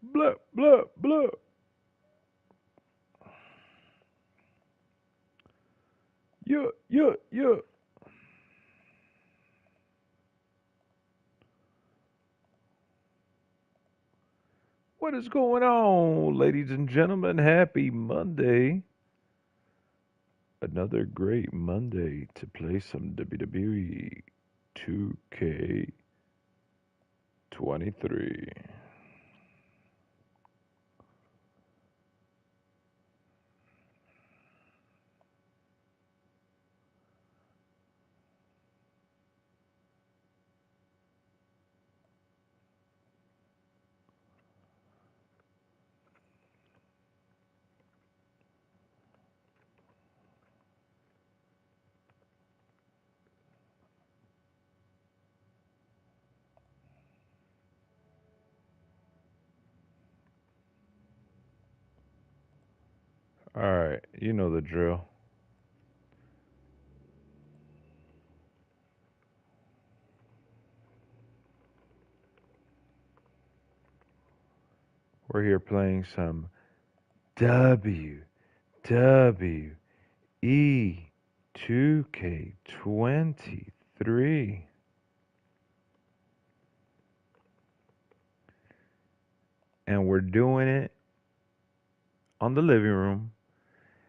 Blah, blah, blah. Yeah, yeah, yeah. What is going on, ladies and gentlemen? Happy Monday. Another great Monday to play some WWE 2K23. Alright, you know the drill. We're here playing some WWE 2K23. And we're doing it on the living room,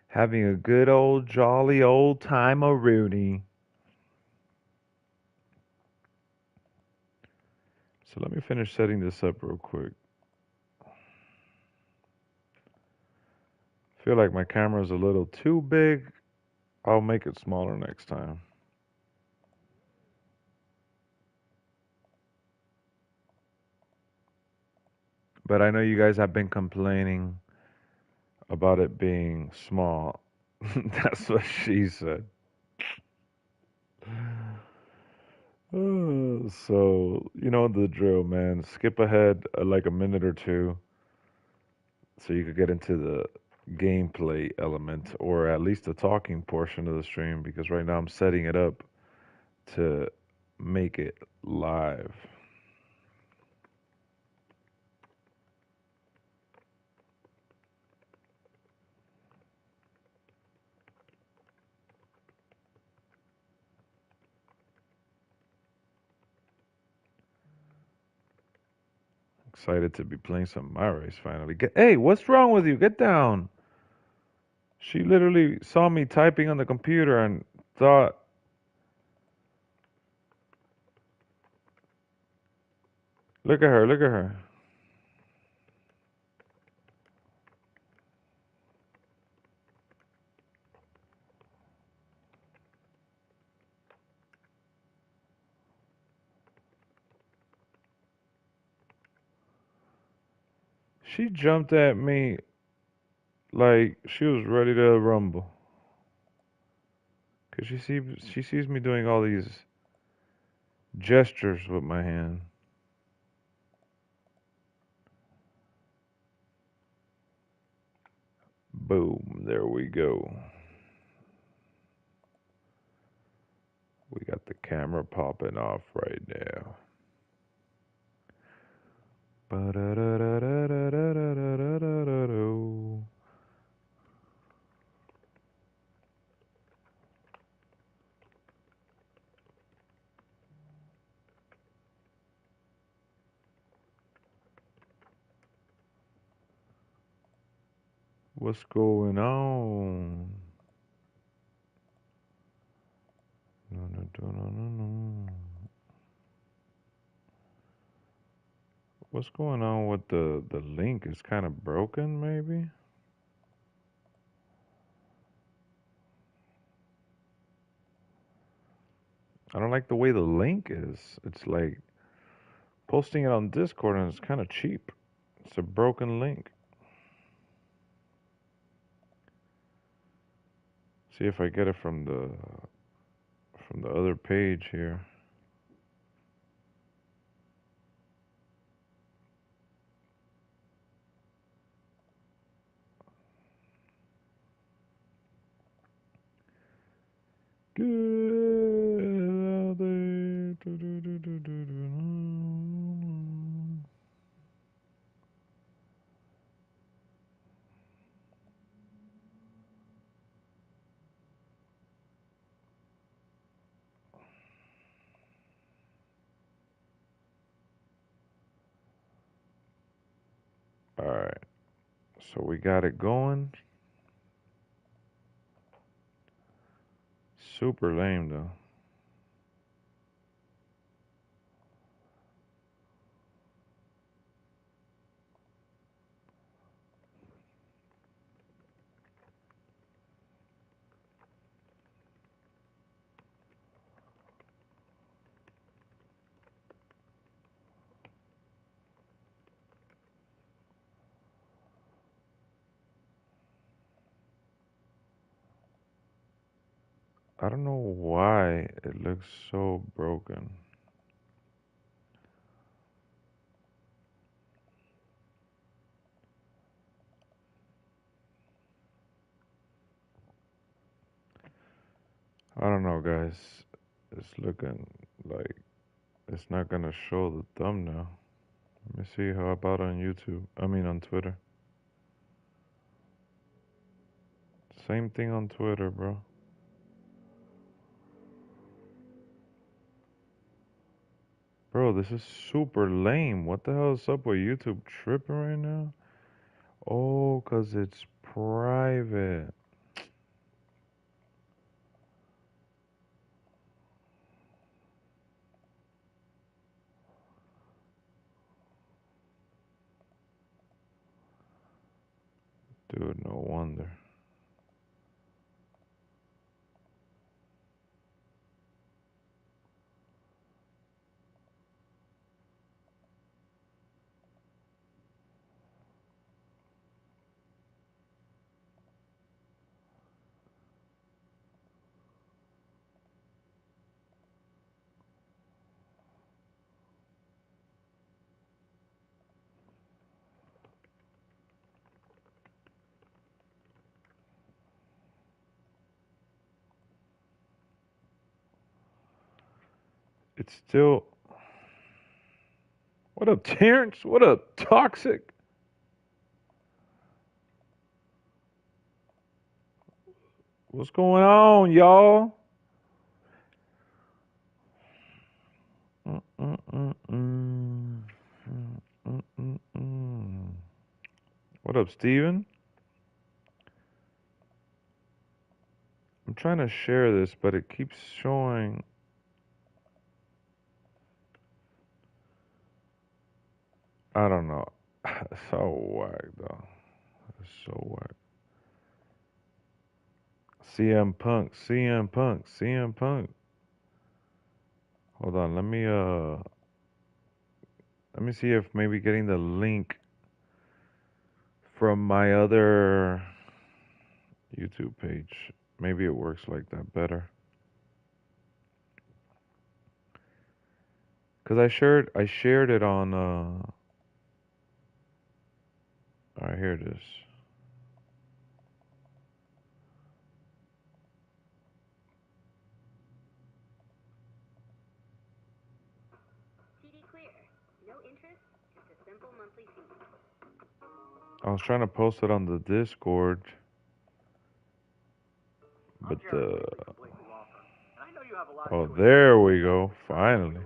having a good old jolly old time of Rooney. So let me finish setting this up real quick. Feel like my camera's a little too big. I'll make it smaller next time. But I know you guys have been complaining about it being small. That's what she said. So, you know the drill, man. Skip ahead like a minute or two so you could get into the gameplay element or at least the talking portion of the stream because right now I'm setting it up to make it live. Excited to be playing some MyRise finally. Hey, what's wrong with you? Get down. She literally saw me typing on the computer and thought, look at her, look at her. She jumped at me like she was ready to rumble. Cause she sees me doing all these gestures with my hand. Boom, there we go. We got the camera popping off right now. Ba-da-da-da-da-da-da-da-da-da-do. What's going on? No, no, no, no, no, no. What's going on with the link? It's kind of broken, maybe. I don't like the way the link is. It's like posting it on Discord and it's kind of cheap. It's a broken link. See if I get it from the other page here. Get out there. Do. Alright, so we got it going. Super lame though. I don't know why it looks so broken. I don't know, guys. It's looking like it's not gonna show the thumbnail. Let me see. How about on YouTube? I mean, on Twitter. Same thing on Twitter, bro. Bro, this is super lame. What the hell is up with YouTube tripping right now? Oh, 'cause it's private. Dude, no wonder. It's still. What up, Terrence? What up, Toxic? What's going on, y'all? Mm-mm-mm-mm. Mm-mm-mm-mm. What up, Steven? I'm trying to share this, but it keeps showing. I don't know. So whack, though. It's so whack. CM Punk, CM Punk, CM Punk. Hold on, let me see if maybe getting the link from my other YouTube page. Maybe it works like that better. Cause I shared it on alright, here it is. I was trying to post it on the Discord, but oh, there we go. Finally.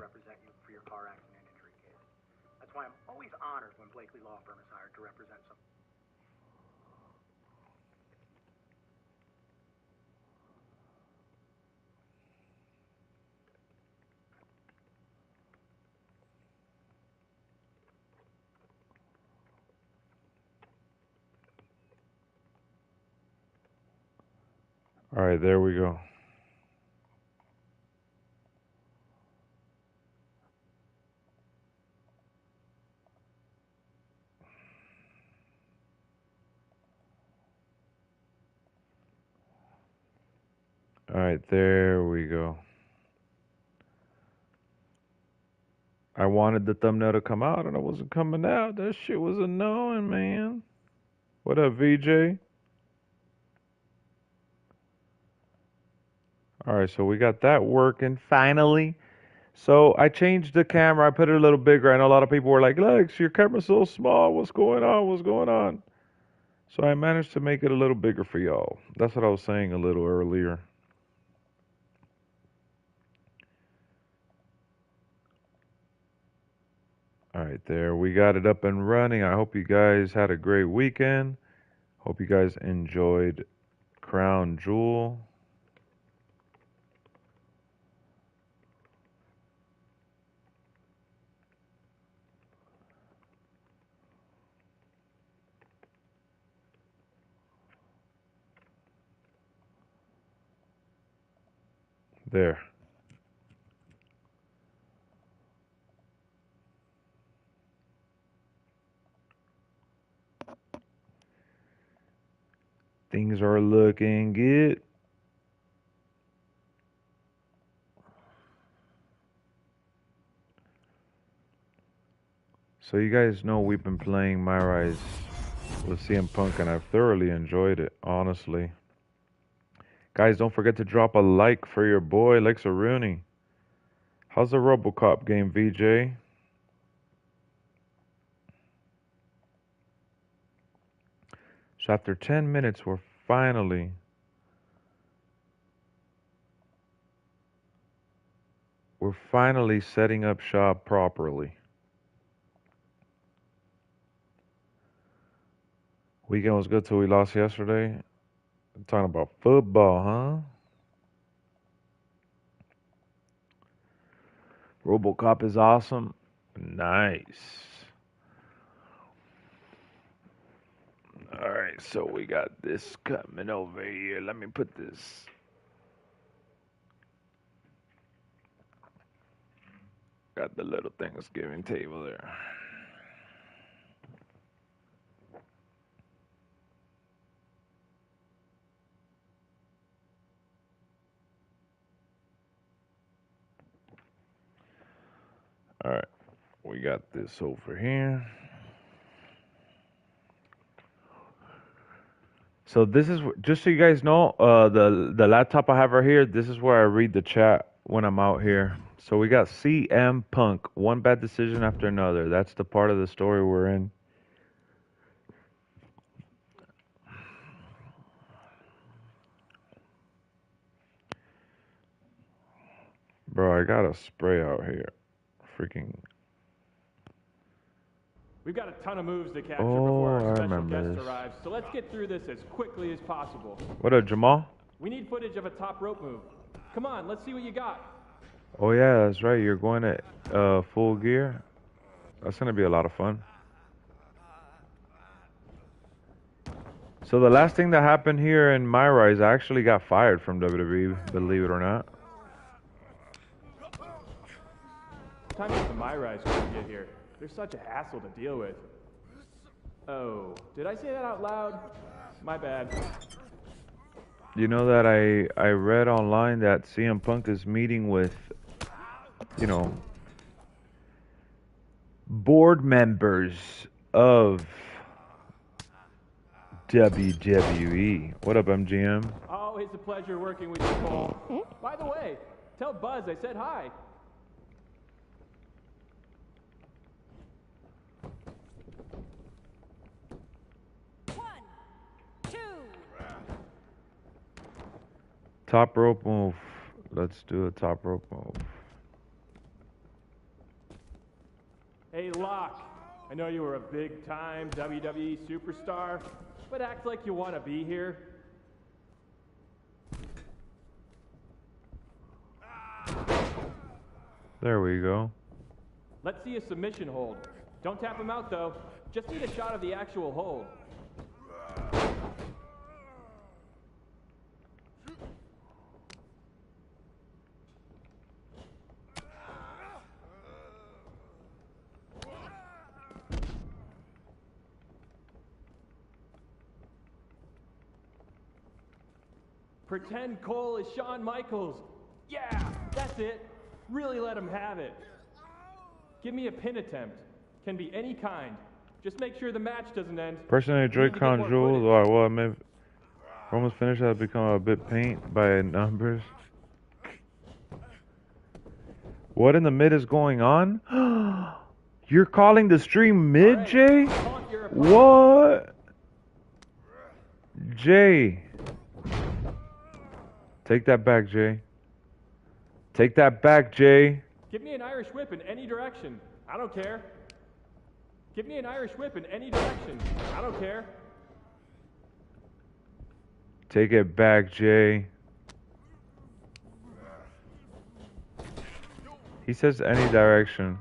All right, there we go. All right, there we go. I wanted the thumbnail to come out and it wasn't coming out. That shit was annoying, man. What up, VJ? All right, so we got that working finally. So I changed the camera. I put it a little bigger. I know a lot of people were like, "Lex, your camera's so small. What's going on? What's going on?" So I managed to make it a little bigger for y'all. That's what I was saying a little earlier. All right, there. We got it up and running. I hope you guys had a great weekend. Hope you guys enjoyed Crown Jewel. There. Things are looking good. So you guys know we've been playing MyRise with CM Punk, and I've thoroughly enjoyed it, honestly. Guys, don't forget to drop a like for your boy, Lexx. How's the RoboCop game, VJ? So after 10 minutes, we're finally setting up shop properly. Weekend was good till we lost yesterday. I'm talking about football, huh? RoboCop is awesome. Nice. All right, so we got this coming over here. Let me put this. Got the little Thanksgiving table there. All right, we got this over here. So this is just so you guys know, the laptop I have right here. This is where I read the chat when I'm out here. So we got CM Punk, one bad decision after another. That's the part of the story we're in. Bro, I got a spray out here. Freaking. We've got a ton of moves to capture before our special guest this. arrives, so let's get through this as quickly as possible. What up, Jamal? We need footage of a top rope move. Come on, let's see what you got. Oh yeah, that's right. You're going at full gear. That's gonna be a lot of fun. So the last thing that happened here in MyRise, I actually got fired from WWE, believe it or not. Time for the MyRise to get here. They're such a hassle to deal with. Oh, did I say that out loud? My bad. You know that I read online that CM Punk is meeting with, you know, board members of WWE. What up, MGM? Always a pleasure working with you, Cole. By the way, tell Buzz I said hi. Top rope move. Let's do a top rope move. Hey, Locke. I know you were a big-time WWE superstar, but act like you want to be here. There we go. Let's see a submission hold. Don't tap him out, though. Just need a shot of the actual hold. Pretend Cole is Shawn Michaels. Yeah, that's it. Really let him have it. Give me a pin attempt. Can be any kind. Just make sure the match doesn't end. Personally, enjoy Crown Jewel. Well, maybe Roman's finish has become a bit paint by numbers. What in the mid is going on? You're calling the stream mid, right, Jay? What? Jay. Take that back, Jay. Take that back, Jay. Give me an Irish whip in any direction. I don't care. Give me an Irish whip in any direction. I don't care. Take it back, Jay. He says any direction,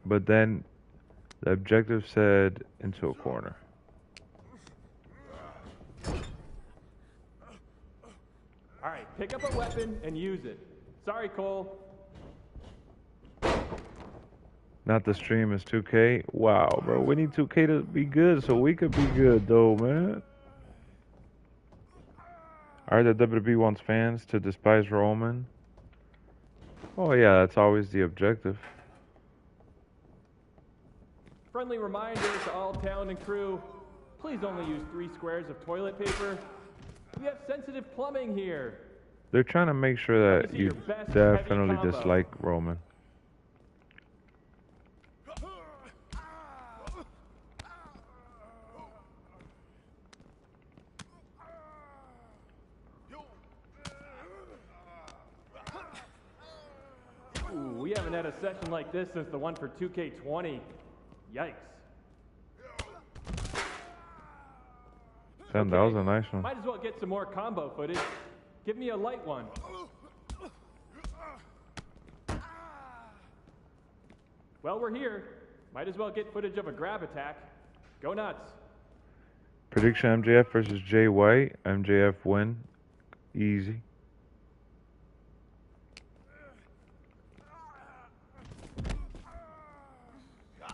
but then the objective said into a corner. All right, pick up a weapon and use it. Sorry, Cole. Not the stream is 2K. Wow, bro. We need 2K to be good so we could be good, though, man. Are the WWE wants fans to despise Roman? Oh, yeah, that's always the objective. Friendly reminder to all talent and crew, please only use 3 squares of toilet paper. We have sensitive plumbing here. They're trying to make sure that you definitely dislike Roman. Ooh, we haven't had a session like this since the one for 2K20. Yikes. Damn, that was a nice one. Might as well get some more combo footage. Give me a light one. Well, we're here. Might as well get footage of a grab attack. Go nuts. Prediction MJF versus Jay White. MJF win. Easy.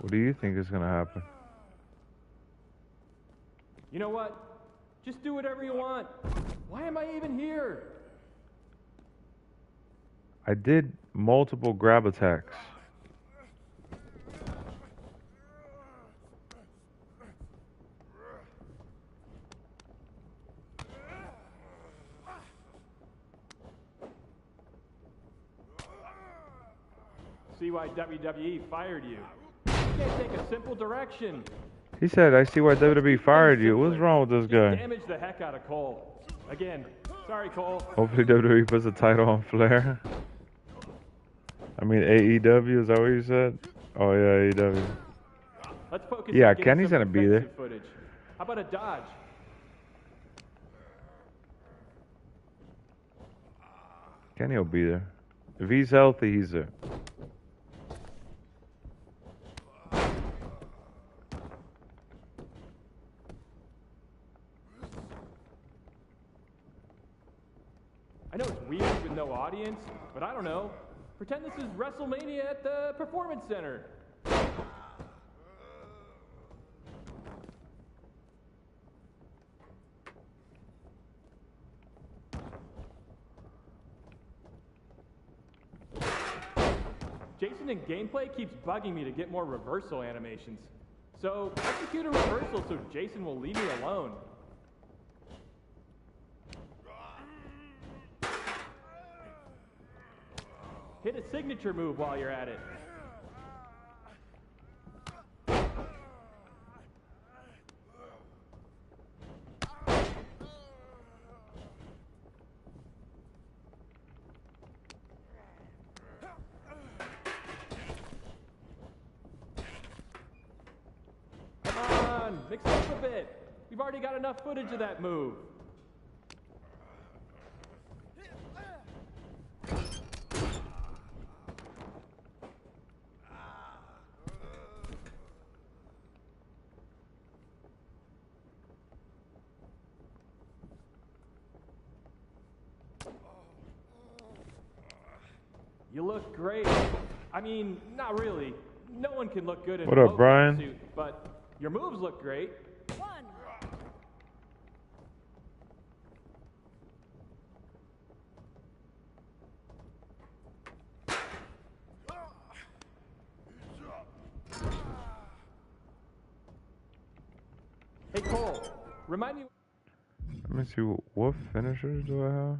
What do you think is going to happen? You know what? Just do whatever you want. Why am I even here? I did multiple grab attacks. See why WWE fired you. You can't take a simple direction. He said, I see why WWE fired you. What's wrong with this guy? Damage the heck out of Cole. Again, sorry, Cole. Hopefully WWE puts a title on Flair. I mean AEW, is that what you said? Oh yeah, AEW. Let's focus yeah, on Kenny's gonna be there. Footage. How about a dodge? Kenny will be there. If he's healthy, he's there. I know it's weird with no audience, but I don't know. Pretend this is WrestleMania at the Performance Center. Jason in gameplay keeps bugging me to get more reversal animations. So execute a reversal so Jason will leave me alone. Hit a signature move while you're at it. Come on, mix it up a bit. We've already got enough footage of that move. You look great. I mean, not really. No one can look good in What a up, Brian? suit, but your moves look great. One. Hey Cole, remind me. Let me see, what finishers do I have?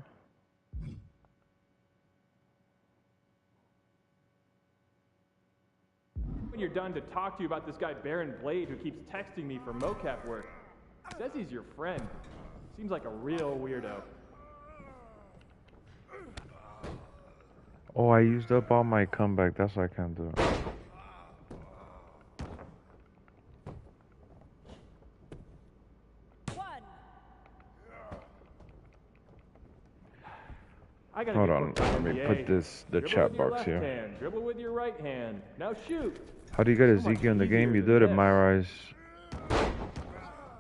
When you're done to talk to you about this guy Baron Blade who keeps texting me for mocap work. Says he's your friend. Seems like a real weirdo. Oh, I used up all my comeback. That's why I can't do it. I gotta Hold get on, booked by let me NBA. put the Dribble chat with your box left here. hand, dribble with your right hand. Now shoot. How do you get So much Ezekiel in the game? easier You than do it in this. MyRise.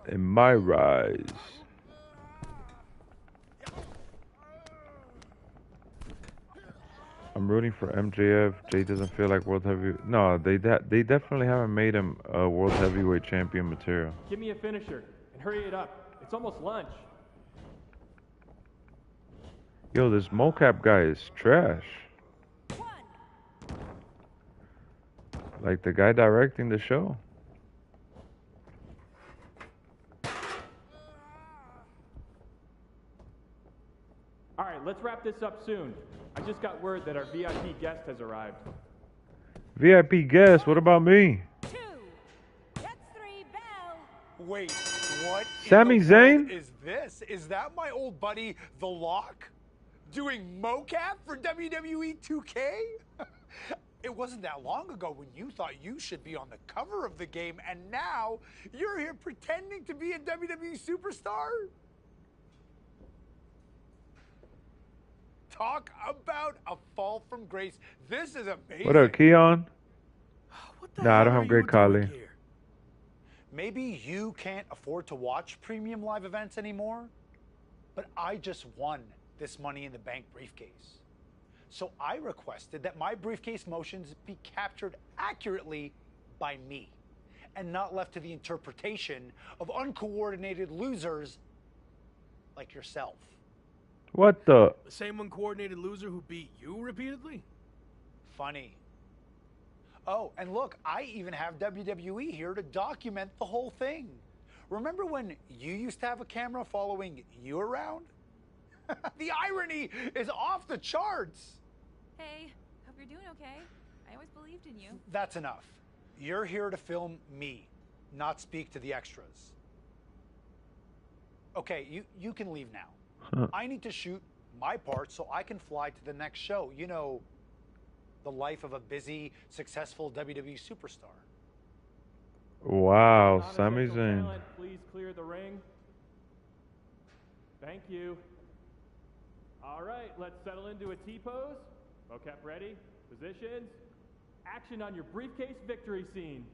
In MyRise. I'm rooting for MJF. Jay doesn't feel like world heavyweight. No, they definitely haven't made him a world heavyweight champion material. Give me a finisher and hurry it up. It's almost lunch. Yo, this mocap guy is trash. Like the guy directing the show. All right, let's wrap this up soon. I just got word that our VIP guest has arrived. VIP guest, what about me? 2. That's 3 bell. Wait, what Sami in the world Zayn? is this? Is that my old buddy, The Lock? Doing mocap for WWE 2K? It wasn't that long ago when you thought you should be on the cover of the game, and now you're here pretending to be a WWE superstar? Talk about a fall from grace. This is amazing. What up, Keon? What the Nah, I hell don't are have great you doing Kali. here? Maybe you can't afford to watch premium live events anymore, but I just won this Money in the Bank briefcase. So I requested that my briefcase motions be captured accurately by me and not left to the interpretation of uncoordinated losers like yourself. What the? The same uncoordinated loser who beat you repeatedly? Funny. Oh, and look, I even have WWE here to document the whole thing. Remember when you used to have a camera following you around? The irony is off the charts. Hey, hope you're doing okay. I always believed in you. That's enough. You're here to film me, not speak to the extras. Okay, you can leave now. Huh. I need to shoot my part so I can fly to the next show. You know, the life of a busy, successful WWE superstar. Wow, Sami Non-essential Zayn. talent, please clear the ring. Thank you. All right, let's settle into a T-pose. Mocap ready. Positions. Action on your briefcase victory scene.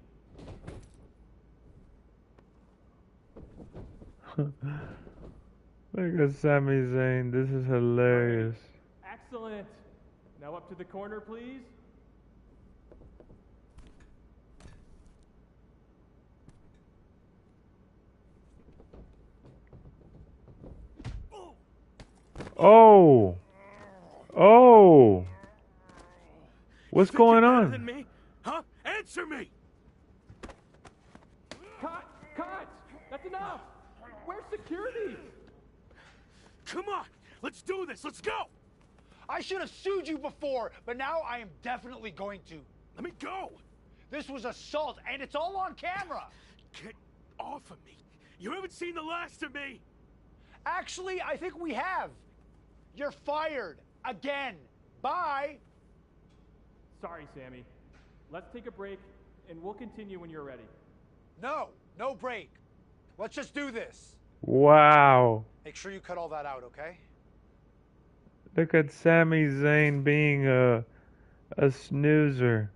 Look at Sami Zayn. This is hilarious. Excellent. Now up to the corner, please. Oh. Oh. What's You think going you're better on? than me? Huh? Answer me! Cut! Cut! That's enough! Where's security? Come on! Let's do this! Let's go! I should have sued you before, but now I am definitely going to. Let me go! This was assault, and it's all on camera. Get off of me! You haven't seen the last of me! Actually, I think we have. You're fired. Again. Bye. Sorry, Sammy. Let's take a break, and we'll continue when you're ready. No break. Let's just do this. Wow. Make sure you cut all that out, okay? Look at Sami Zayn being a snoozer.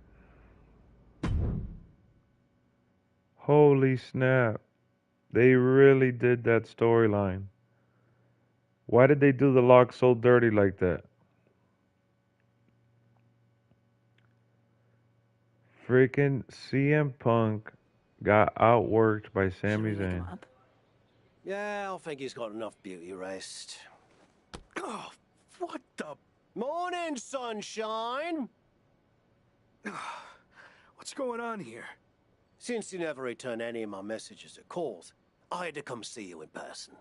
Holy snap. They really did that storyline. Why did they do the Lock so dirty like that? Freaking CM Punk got outworked by Sami Zayn. Yeah, I think he's got enough beauty rest. Oh, what the... Morning, sunshine! What's going on here? Since you never return any of my messages or calls, I had to come see you in person.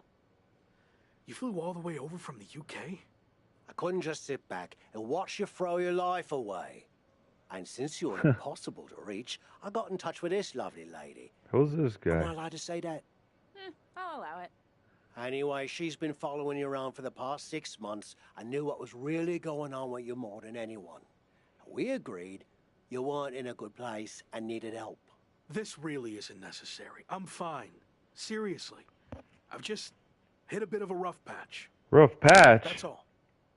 You flew all the way over from the UK? I couldn't just sit back and watch you throw your life away. And since you're impossible to reach, I got in touch with this lovely lady. Who's this Am I guy? allowed to say that? I'll allow it. Anyway, she's been following you around for the past 6 months and knew what was really going on with you more than anyone. We agreed you weren't in a good place and needed help. This really isn't necessary. I'm fine. Seriously. I've just hit a bit of a rough patch. Rough patch. That's all.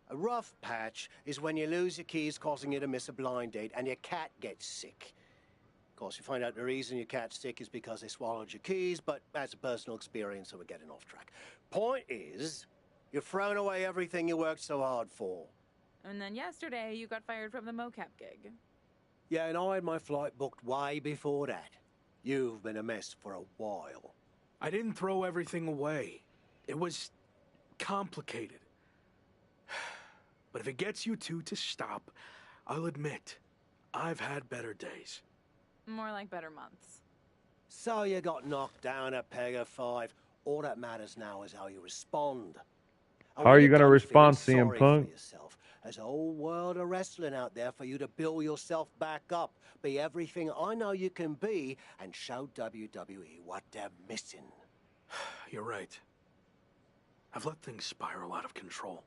A rough patch is when you lose your keys, causing you to miss a blind date, and your cat gets sick. Of course, you find out the reason your cat's sick is because they swallowed your keys, but that's a personal experience, so we're getting off track. Point is, you've thrown away everything you worked so hard for. And then yesterday, you got fired from the mocap gig. Yeah, and I had my flight booked way before that. You've been a mess for a while. I didn't throw everything away. It was complicated. But if it gets you two to stop, I'll admit, I've had better days. More like better months. So you got knocked down a peg of 5. All that matters now is how you respond. How are you going to respond, CM Punk? There's a whole world of wrestling out there for you to build yourself back up, be everything I know you can be, and show WWE what they're missing. You're right. I've let things spiral out of control.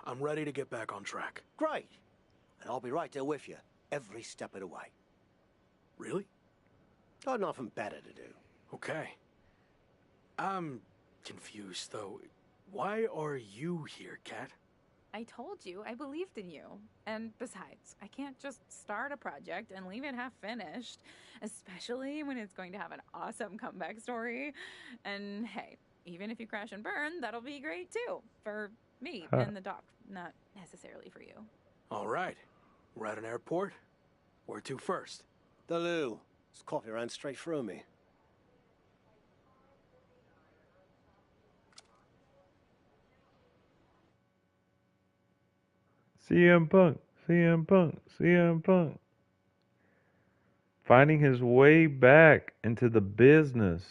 I'm ready to get back on track. Great. And I'll be right there with you, every step of the way. Really? Got nothing better to do. Okay. I'm confused, though. Why are you here, Kat? I told you, I believed in you. And besides, I can't just start a project and leave it half finished, especially when it's going to have an awesome comeback story. And hey, even if you crash and burn, that'll be great too. For me and the doc, not necessarily for you. All right. We're at an airport. Where to first? The loo. This coffee ran straight through me. CM Punk, CM Punk, CM Punk. Finding his way back into the business.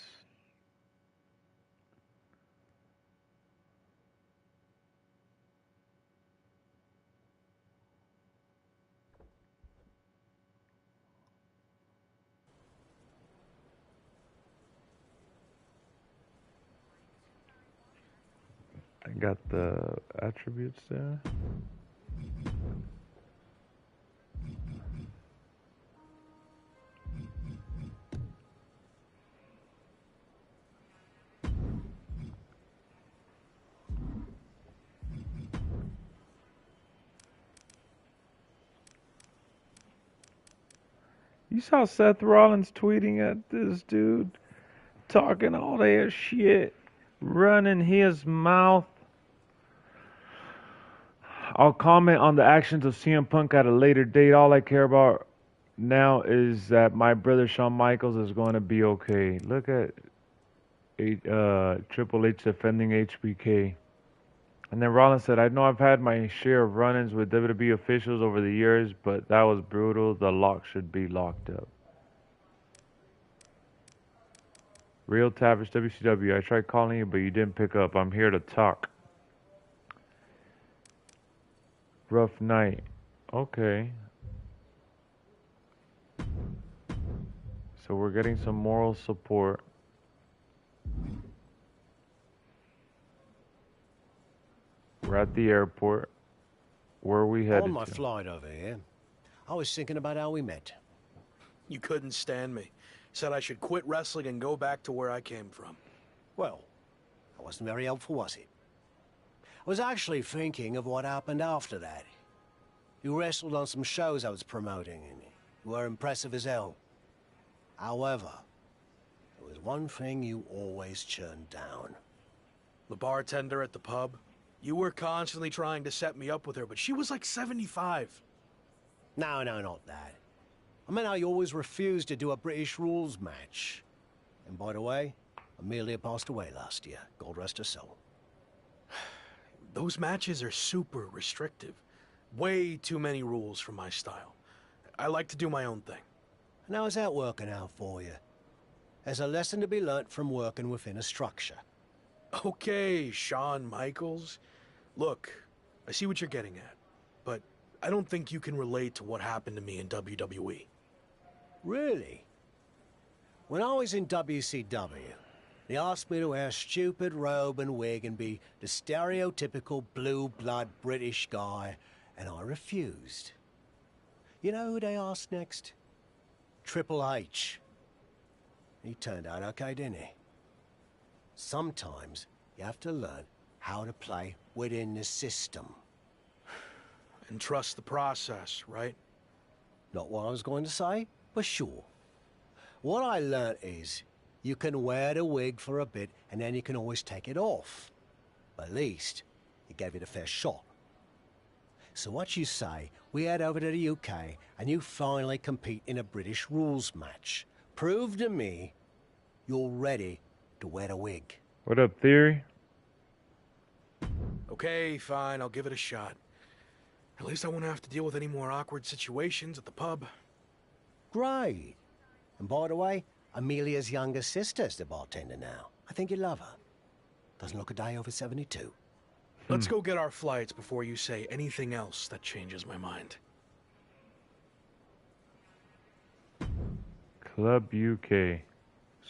I got the attributes there. You saw Seth Rollins tweeting at this dude, talking all that shit, running his mouth. I'll comment on the actions of CM Punk at a later date. All I care about now is that my brother Shawn Michaels is going to be okay. Look at Triple H defending HBK. And then Rollins said, I know I've had my share of run-ins with WWE officials over the years, but that was brutal. The lock should be locked up. Real Tavish WCW, I tried calling you, but you didn't pick up. I'm here to talk. Rough night. Okay. So we're getting some moral support. We're at the airport. Where are we headed On my to? flight over here, I was thinking about how we met. You couldn't stand me. Said I should quit wrestling and go back to where I came from. Well, that wasn't very helpful, was it? I was actually thinking of what happened after that. You wrestled on some shows I was promoting, and you were impressive as hell. However, there was one thing you always turned down. The bartender at the pub. You were constantly trying to set me up with her, but she was like 75. No, not that. I meant how you always refused to do a British rules match. And by the way, Amelia passed away last year. God rest her soul. Those matches are super restrictive. Way too many rules for my style. I like to do my own thing. And how's that working out for you? There's a lesson to be learnt from working within a structure. Okay, Shawn Michaels. Look, I see what you're getting at, but I don't think you can relate to what happened to me in WWE. Really? When I was in WCW, they asked me to wear a stupid robe and wig and be the stereotypical blue-blood British guy, and I refused. You know who they asked next? Triple H. He turned out okay, didn't he? Sometimes you have to learn how to play within the system. And trust the process, right? Not what I was going to say, but sure. What I learnt is, you can wear the wig for a bit and then you can always take it off. At least, you gave it a fair shot. So what you say, we head over to the UK and you finally compete in a British rules match. Prove to me you're ready to wear the wig. What up, Theory? Okay, fine, I'll give it a shot. At least I won't have to deal with any more awkward situations at the pub. Great. And by the way, Amelia's younger sister's the bartender now. I think you love her. Doesn't look a day over 72. Let's go get our flights before you say anything else that changes my mind. Club UK.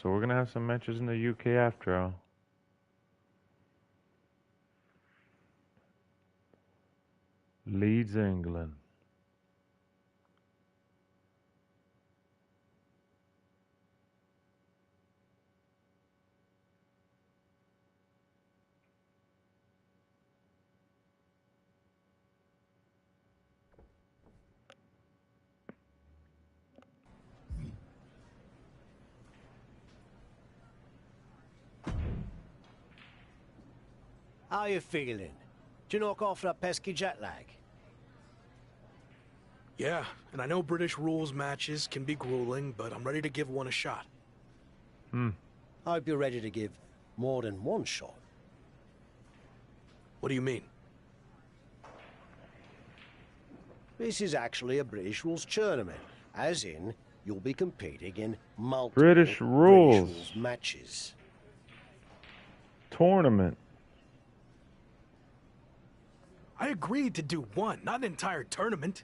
So we're gonna have some matches in the UK after all. Leeds, England. How you feeling? Did you knock off that pesky jet lag? Yeah, and I know British rules matches can be grueling, but I'm ready to give one a shot. I hope you're ready to give more than one shot. What do you mean? This is actually a British rules tournament, as in, you'll be competing in multiple British rules matches. Tournament. I agreed to do one, not an entire tournament.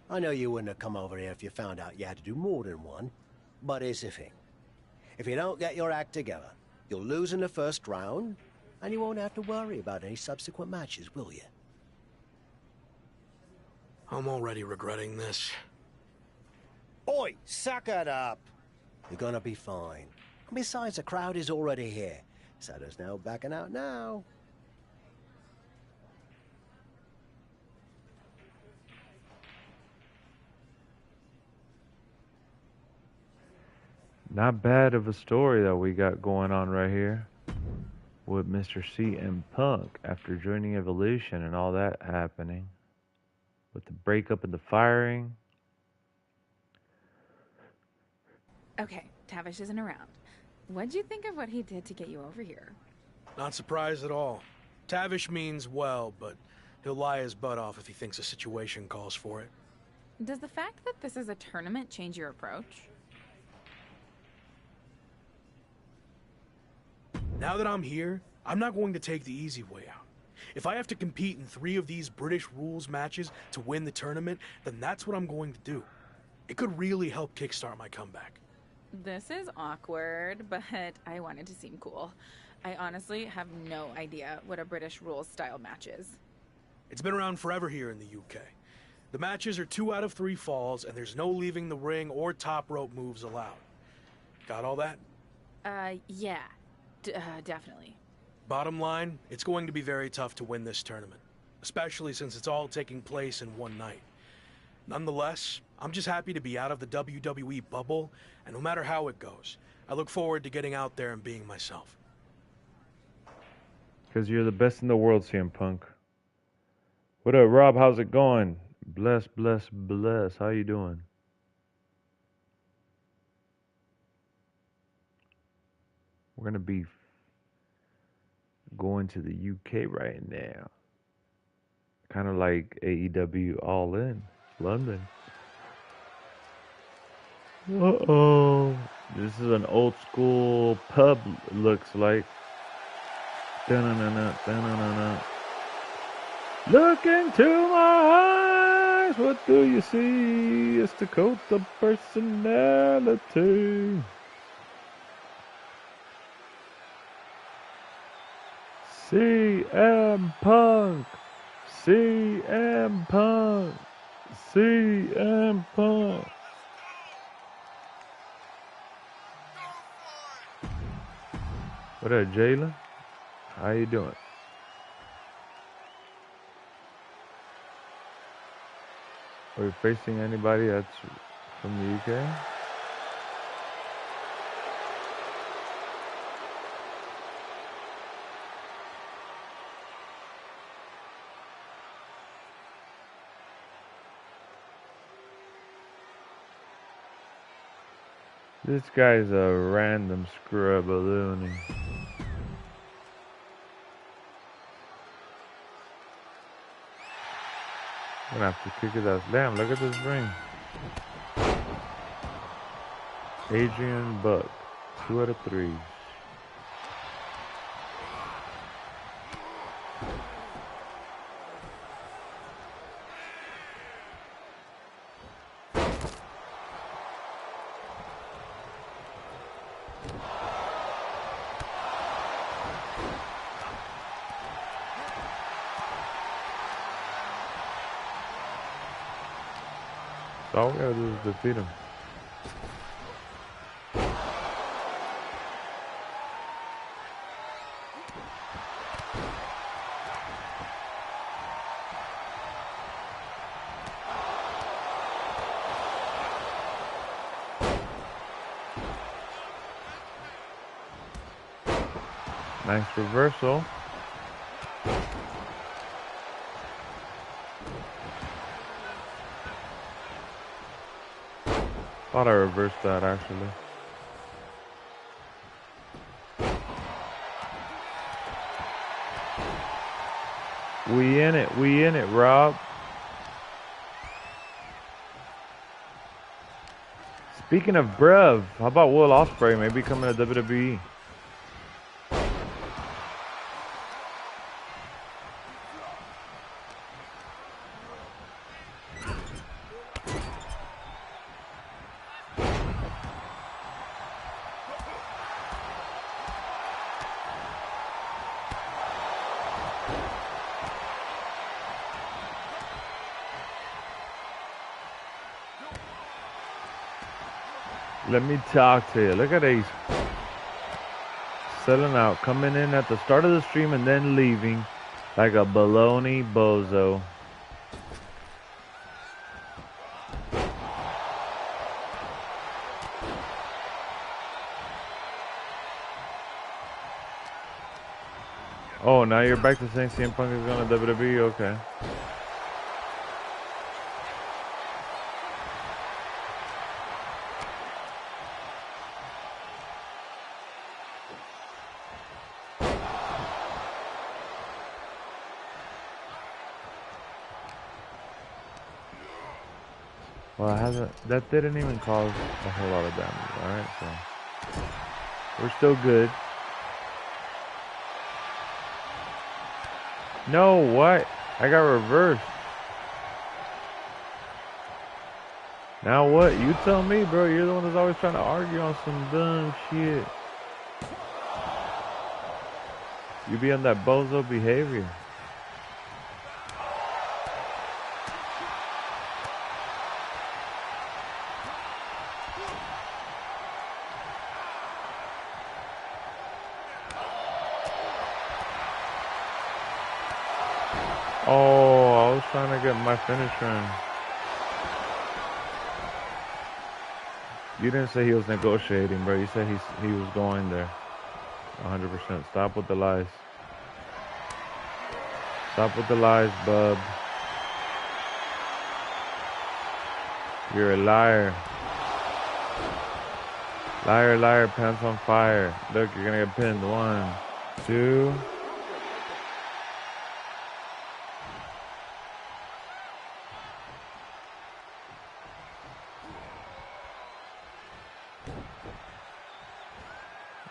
I know you wouldn't have come over here if you found out you had to do more than one, but here's the thing. If you don't get your act together, you'll lose in the first round, and you won't have to worry about any subsequent matches, will you? I'm already regretting this. Oi, suck it up! You're gonna be fine. Besides, the crowd is already here, so there's no backing out now. Not bad of a story that we got going on right here with Mr. CM Punk after joining Evolution and all that happening. With the breakup and the firing. Okay, Tavish isn't around. What'd you think of what he did to get you over here? Not surprised at all. Tavish means well, but he'll lie his butt off if he thinks a situation calls for it. Does the fact that this is a tournament change your approach? Now that I'm here, I'm not going to take the easy way out. If I have to compete in 3 of these British rules matches to win the tournament, then that's what I'm going to do. It could really help kickstart my comeback. This is awkward, but I wanted to seem cool. I honestly have no idea what a British rules style match is. It's been around forever here in the UK. The matches are 2 out of 3 falls, and there's no leaving the ring or top rope moves allowed. Got all that? Yeah. Definitely. Bottom line, it's going to be very tough to win this tournament, especially since it's all taking place in one night. Nonetheless, I'm just happy to be out of the WWE bubble, and no matter how it goes, I look forward to getting out there and being myself. Because you're the best in the world, CM Punk. What up, Rob? How's it going? Bless, bless, bless. How you doing? We're going to be going to the UK right now. Kind of like AEW All In, London. Uh-oh. This is an old school pub, looks like. Da-na-na-na, da-na-na-na. Look into my eyes, what do you see? It's the cult of personality. CM Punk, CM Punk, CM Punk. What up, Jayla? How you doing? Are you facing anybody that's from the UK? This guy's a random scrub-a-loony. I'm gonna have to kick his ass. Damn, look at this ring. Adrian Buck, 2 out of 3. So all we gotta do is defeat him. Nice reversal. Thought I reversed that actually. We in it, Rob. Speaking of bruv, how about Will Ospreay maybe coming to WWE? Let me talk to you. Look at these. Selling out, coming in at the start of the stream and then leaving like a baloney bozo. Oh, now you're back to saying CM Punk is going to WWE? Okay. Well, it hasn't. That didn't even cause a whole lot of damage. All right, so we're still good. No, what? I got reversed. Now what? You tell me, bro. You're the one that's always trying to argue on some dumb shit. You be on that bozo behavior. Oh, I was trying to get my finisher in. You didn't say he was negotiating, bro. You said he was going there. 100%. Stop with the lies. Stop with the lies, bub. You're a liar. Liar, liar, pants on fire. Look, you're gonna get pinned. 1, 2.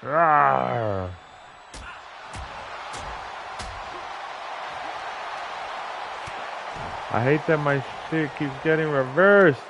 Rawr. I hate that my shit keeps getting reversed.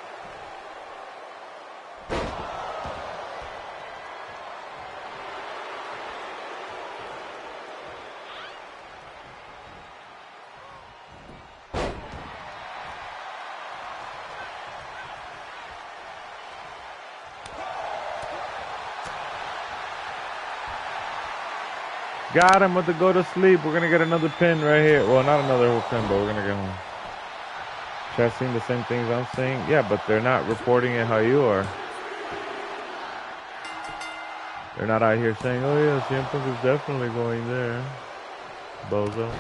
Got him with the go to sleep. We're gonna get another pin right here. Well, not another whole pin, but we're gonna get home. Chat seeing the same things I'm saying? Yeah, but they're not reporting it how you are. They're not out here saying, oh yeah, CM Punk is definitely going there. Bozo.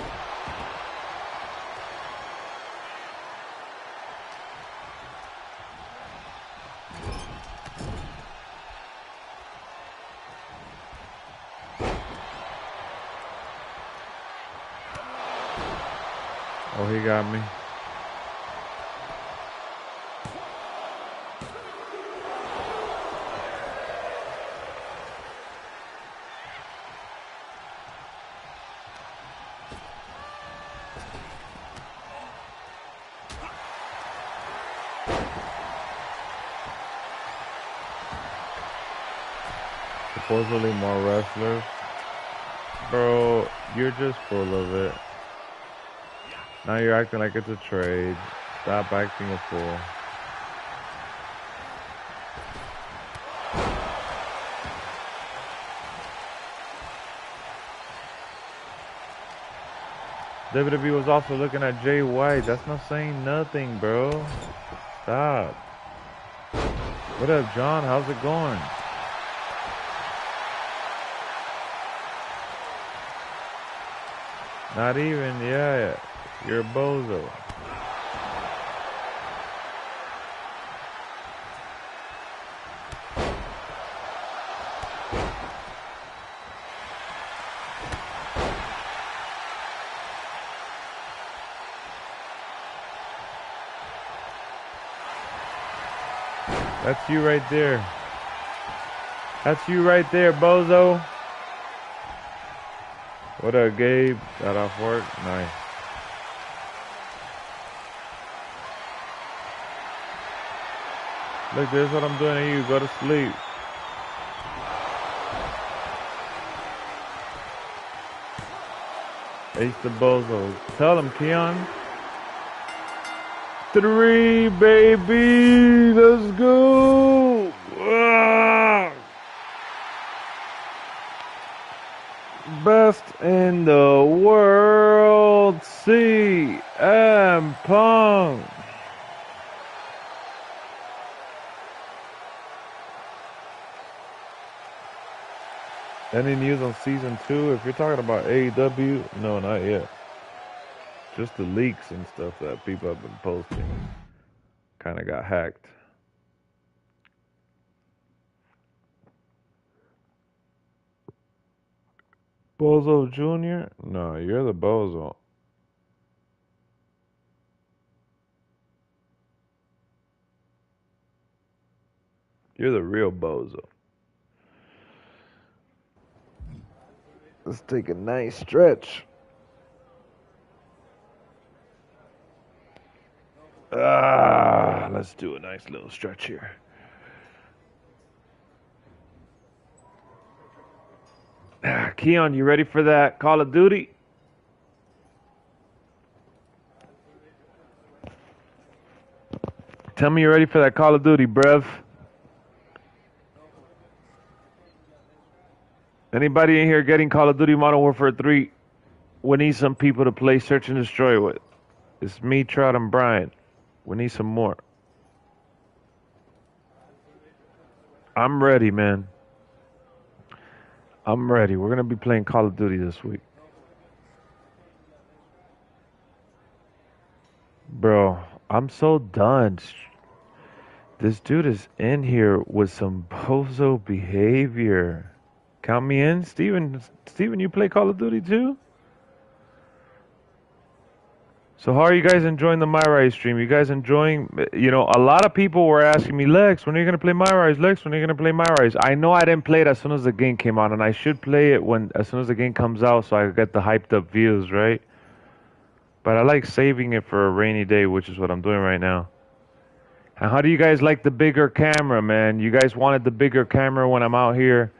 Oh, he got me. Supposedly more wrestlers. Bro, you're just full of it. Now you're acting like it's a trade. Stop acting a fool. WWE was also looking at Jay White. That's not saying nothing, bro. Stop. What up, John? How's it going? Not even, yeah. You're a bozo. That's you right there. That's you right there, bozo. What up, Gabe? Got off work? Nice. Look, this is what I'm doing to you. Go to sleep. Ace the bozo. Tell him, Keon. 3, baby. Let's go. Ah. Best in the world, CM Punk. Any news on season 2? If you're talking about AEW, no, not yet. Just the leaks and stuff that people have been posting kind of got hacked. Bozo Jr.? No, you're the bozo. You're the real bozo. Let's take a nice stretch. Let's do a nice little stretch here. Keon, you ready for that Call of Duty? Tell me you're ready for that Call of Duty, bruv. Anybody in here getting Call of Duty Modern Warfare 3? We need some people to play Search and Destroy with. It's me, Trout, and Brian. We need some more. I'm ready, man. I'm ready. We're going to be playing Call of Duty this week. Bro, I'm so done. This dude is in here with some bozo behavior. Count me in. Steven, you play Call of Duty too? So how are you guys enjoying the MyRise stream? You guys enjoying, a lot of people were asking me, Lex, when are you going to play MyRise? Lex, when are you going to play MyRise? I know I didn't play it as soon as the game came out, and I should play it as soon as the game comes out so I get the hyped up views, right? But I like saving it for a rainy day, which is what I'm doing right now. And how do you guys like the bigger camera, man? You guys wanted the bigger camera when I'm out here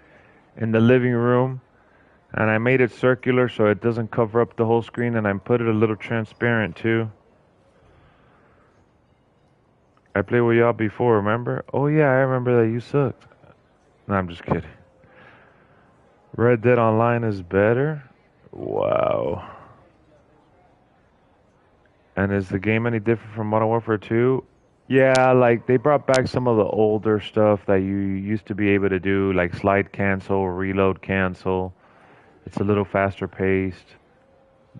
in the living room. And I made it circular so it doesn't cover up the whole screen, and I put it a little transparent too. I played with y'all before, remember? Oh yeah, I remember that you sucked. No, I'm just kidding. Red Dead Online is better? Wow. And is the game any different from Modern Warfare 2? Yeah, like they brought back some of the older stuff that you used to be able to do, like slide cancel, reload cancel. It's a little faster paced.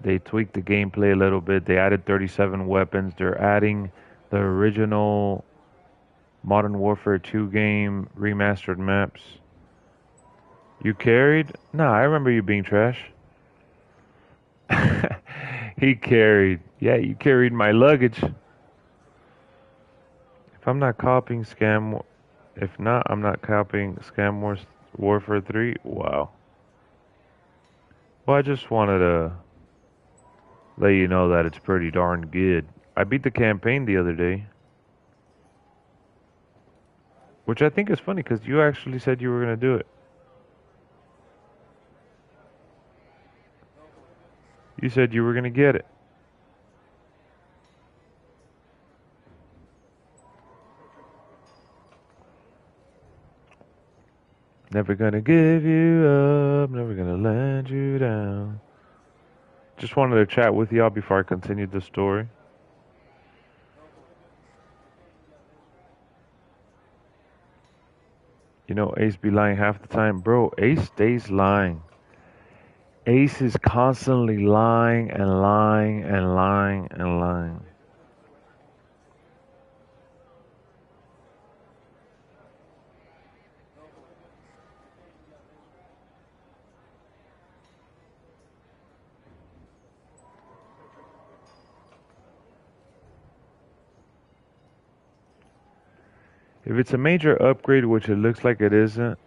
They tweaked the gameplay a little bit. They added 37 weapons. They're adding the original Modern Warfare 2 game remastered maps. You carried? Nah, I remember you being trash. He carried. Yeah, you carried my luggage. If I'm not copying Scam, if not, I'm not copying Scam Wars Warfare 3. Wow. Well, I just wanted to let you know that it's pretty darn good. I beat the campaign the other day, which I think is funny because you actually said you were gonna do it. You said you were gonna get it. Never gonna give you up, never gonna let you down. Just wanted to chat with y'all before I continued the story. You know, Ace be lying half the time. Bro, Ace stays lying. Ace is constantly lying and lying and lying and lying. If it's a major upgrade, which it looks like it isn't,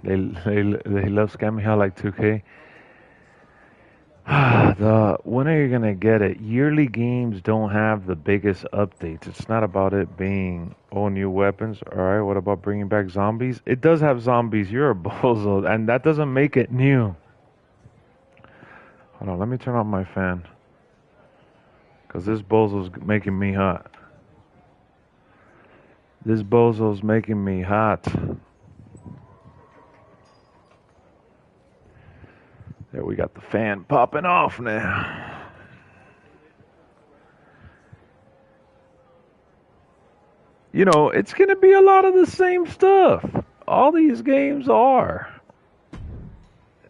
they love scamming how like 2K. When are you gonna get it? Yearly games don't have the biggest updates. It's not about it being new weapons. All right, what about bringing back zombies? It does have zombies. You're a bozo, and that doesn't make it new. Hold on, let me turn off my fan, cause this bozo's making me hot. This bozo's making me hot. There, we got the fan popping off now. You know, it's going to be a lot of the same stuff. All these games are.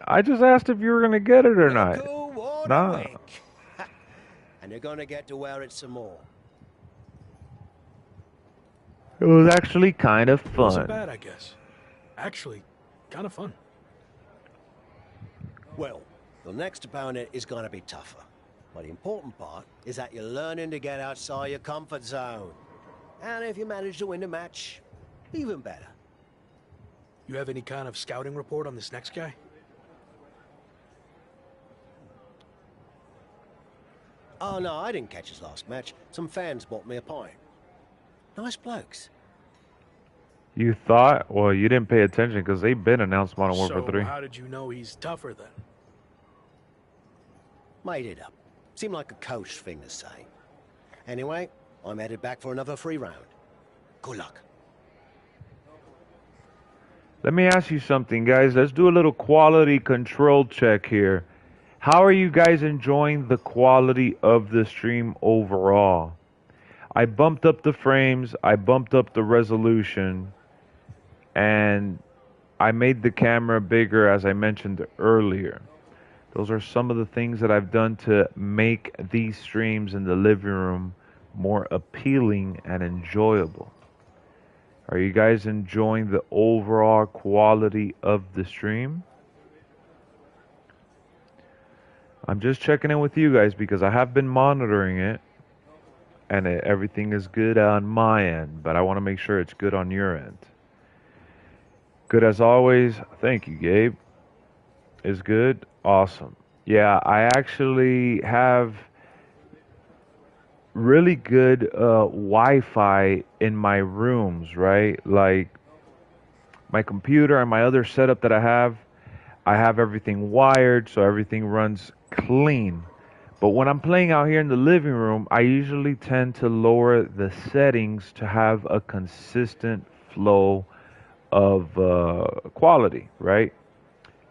I just asked if you were going to get it or not. Nah. And you're going to get to wear it some more. It was actually kind of fun. It wasn't bad, I guess. Actually, kind of fun. Well, the next opponent is going to be tougher. But the important part is that you're learning to get outside your comfort zone. And if you manage to win the match, even better. You have any kind of scouting report on this next guy? Oh, no, I didn't catch his last match. Some fans bought me a pint. Nice blokes. You thought? Well, you didn't pay attention because they've been announced Modern Warfare 3. So how did you know he's tougher then? Made it up. Seemed like a coach thing to say. Anyway, I'm headed back for another free round. Good luck. Let me ask you something, guys. Let's do a little quality control check here. How are you guys enjoying the quality of the stream overall? I bumped up the frames, I bumped up the resolution, and I made the camera bigger, as I mentioned earlier. Those are some of the things that I've done to make these streams in the living room more appealing and enjoyable. Are you guys enjoying the overall quality of the stream? I'm just checking in with you guys because I have been monitoring it, and everything is good on my end, but I want to make sure it's good on your end. Good as always. Thank you, Gabe. Is good? Awesome. Yeah, I actually have really good Wi-Fi in my rooms, right? Like my computer and my other setup that I have everything wired, so everything runs clean. But when I'm playing out here in the living room, I usually tend to lower the settings to have a consistent flow of quality, right?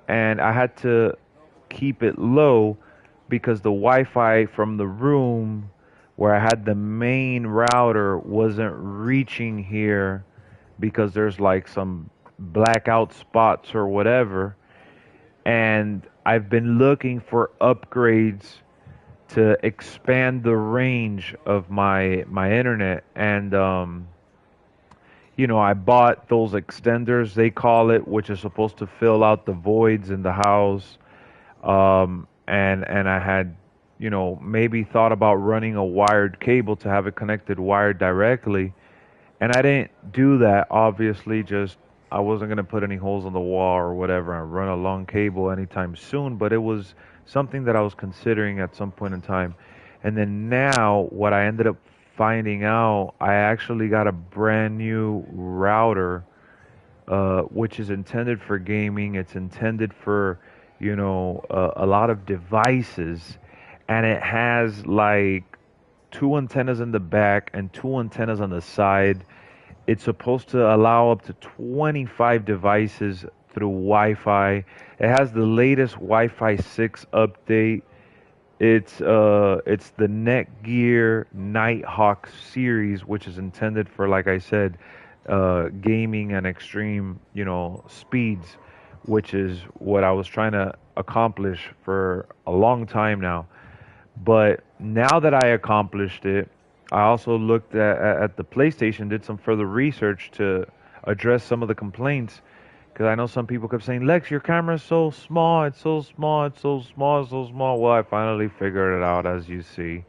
And I had to keep it low because the Wi-Fi from the room where I had the main router wasn't reaching here because there's like some blackout spots or whatever. And I've been looking for upgrades to expand the range of my internet. And you know, I bought those extenders, they call it, which is supposed to fill out the voids in the house. And I had, you know, maybe thought about running a wired cable to have it connected wired directly. And I didn't do that, obviously, just I wasn't going to put any holes in the wall or whatever and run a long cable anytime soon, but it was something that I was considering at some point in time. And then now, what I ended up finding out, I actually got a brand new router, which is intended for gaming. It's intended for, you know, a lot of devices, and it has like two antennas in the back and two antennas on the side. It's supposed to allow up to 25 devices through Wi-Fi. It has the latest Wi-Fi 6 update. It's the Netgear Nighthawk series, which is intended for, like I said, gaming and extreme, you know, speeds, which is what I was trying to accomplish for a long time now. But now that I accomplished it, I also looked at the PlayStation, did some further research to address some of the complaints. Because I know some people kept saying, Lex, your camera's so small, it's so small, it's so small, it's so small. Well, I finally figured it out, as you see.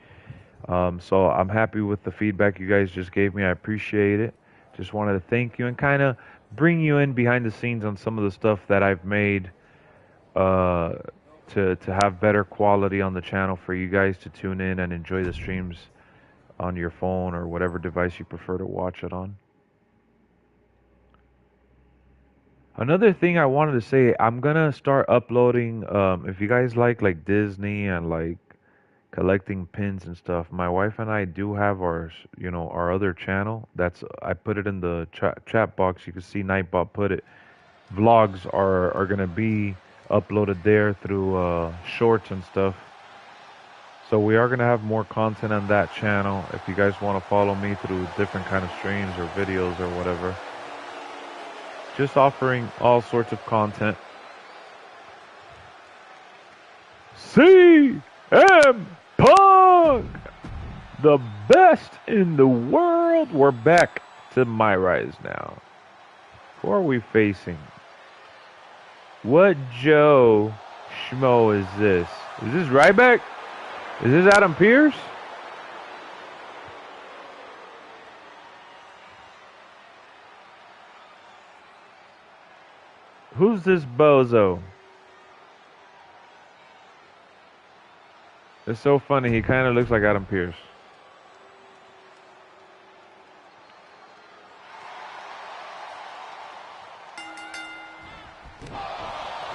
So I'm happy with the feedback you guys just gave me. I appreciate it. Just wanted to thank you and kind of bring you in behind the scenes on some of the stuff that I've made to have better quality on the channel for you guys to tune in and enjoy the streams on your phone or whatever device you prefer to watch it on. Another thing I wanted to say, I'm gonna start uploading, if you guys like Disney and like collecting pins and stuff. My wife and I do have our, you know, our other channel. I put it in the chat box. You can see Nightbot put it. Vlogs are gonna be uploaded there through shorts and stuff. So we are gonna have more content on that channel. If you guys want to follow me through different kind of streams or videos or whatever. Just offering all sorts of content. CM Punk! The best in the world. We're back to MyRise now. Who are we facing? What Joe Schmo is this? Is this Ryback? Is this Adam Pearce? Who's this bozo? It's so funny. He kind of looks like Adam Pearce.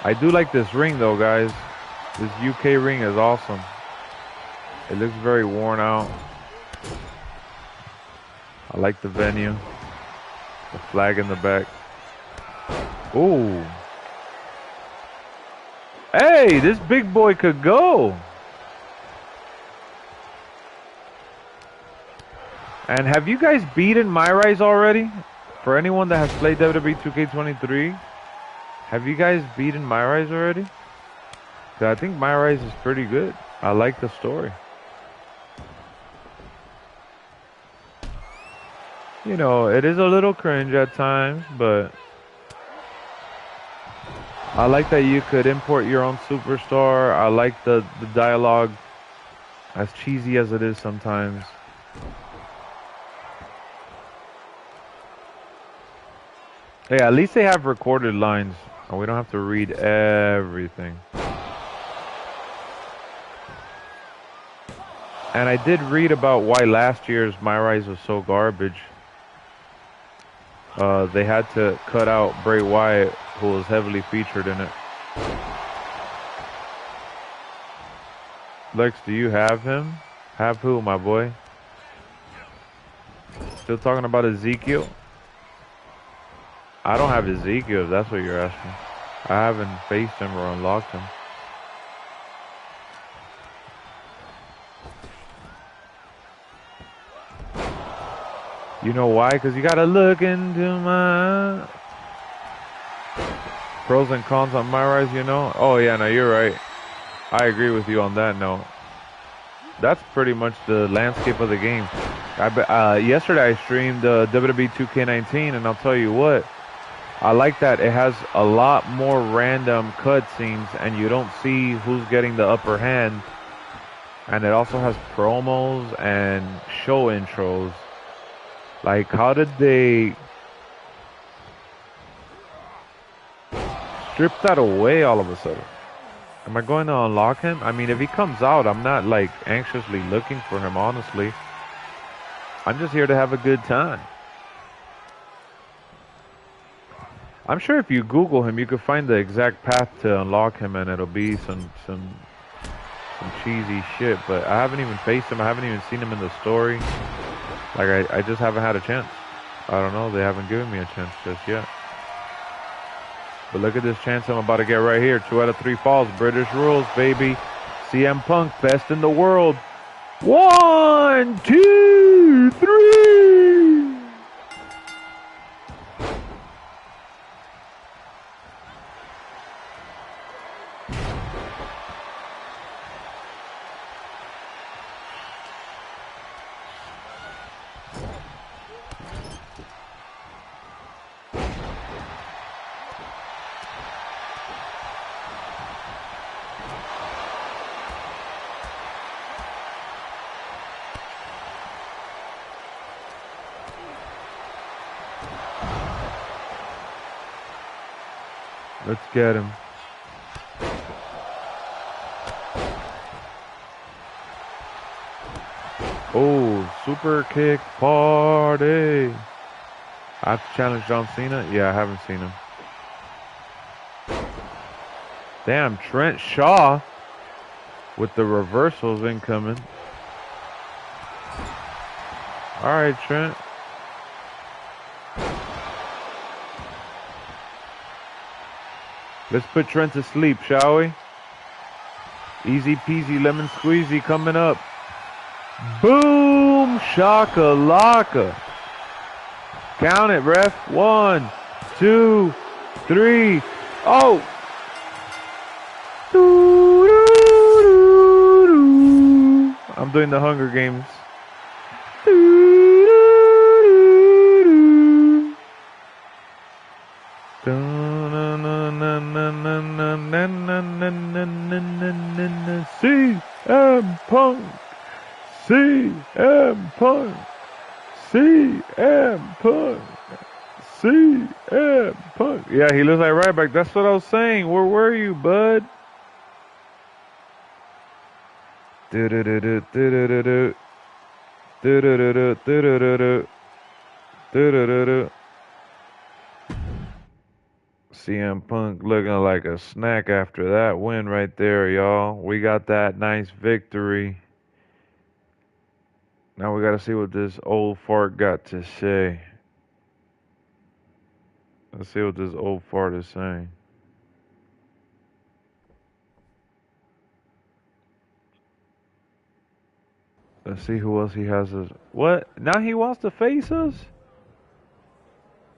I do like this ring though, guys. This UK ring is awesome. It looks very worn out. I like the venue. The flag in the back. Ooh. Hey, this big boy could go. And have you guys beaten MyRise already? For anyone that has played WWE 2K23, have you guys beaten MyRise already? 'Cause I think MyRise is pretty good. I like the story. You know, it is a little cringe at times, but I like that you could import your own superstar. I like the dialogue, as cheesy as it is sometimes. Yeah, at least they have recorded lines, and we don't have to read everything. And I did read about why last year's MyRise was so garbage. They had to cut out Bray Wyatt, who was heavily featured in it. Lex, do you have him? Have who, my boy? Still talking about Ezekiel? I don't have Ezekiel, if that's what you're asking. I haven't faced him or unlocked him. You know why? Because you gotta look into my pros and cons on MyRise, you know? Oh yeah, no, you're right. I agree with you on that note. That's pretty much the landscape of the game. Yesterday I streamed WWE 2K23, and I'll tell you what, I like that it has a lot more random cutscenes, and you don't see who's getting the upper hand. And it also has promos and show intros. Like, how did they strip that away all of a sudden? Am I going to unlock him? I mean, if he comes out, I'm not, like, anxiously looking for him, honestly. I'm just here to have a good time. I'm sure if you Google him, you could find the exact path to unlock him, and it'll be some cheesy shit. But I haven't even faced him. I haven't even seen him in the story. Like, I just haven't had a chance. I don't know. They haven't given me a chance just yet. But look at this chance I'm about to get right here. 2 out of 3 falls. British rules, baby. CM Punk, best in the world. 1, 2, 3. Let's get him. Oh, super kick party. I have to challenge John Cena? Yeah, I haven't seen him. Damn, Trent Shaw with the reversals incoming. All right, Trent. Let's put Trent to sleep, shall we? Easy peasy lemon squeezy coming up. Boom! Shakalaka. Count it, ref. 1, 2, 3. Oh! I'm doing the Hunger Games. CM Punk, CM Punk, CM Punk, CM Punk. Yeah, he looks like Ryback. That's what I was saying. Where were you, bud? Do-do-do-do, do-do-do-do. Do-do-do-do, do-do-do-do. Do-do-do-do. CM Punk looking like a snack after that win right there, y'all. We got that nice victory. Now we got to see what this old fart got to say. Let's see what this old fart is saying. Let's see who else he has. What? Now he wants to face us?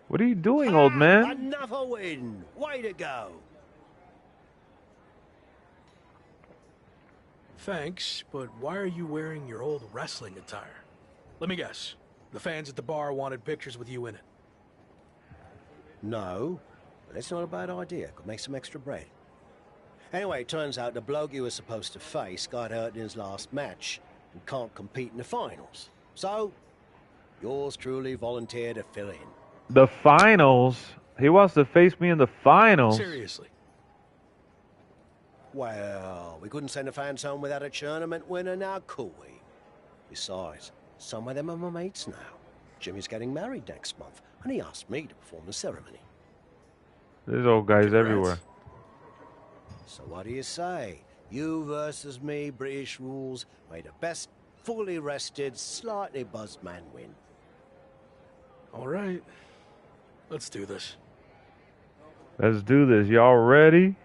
What are you doing, old man? Another win! Way to go! Thanks, but why are you wearing your old wrestling attire? Let me guess. The fans at the bar wanted pictures with you in it. No, but that's not a bad idea. Could make some extra bread. Anyway, it turns out the bloke you were supposed to face got hurt in his last match and can't compete in the finals. So, yours truly volunteered to fill in. The finals? He wants to face me in the finals? Seriously. Well, we couldn't send the fans home without a tournament winner now, could we? Besides, some of them are my mates now. Jimmy's getting married next month, and he asked me to perform the ceremony. There's old guys Congrats. everywhere. So what do you say? You versus me, British rules. May the best fully rested, slightly buzzed man win. All right. Let's do this. Let's do this. Y'all ready?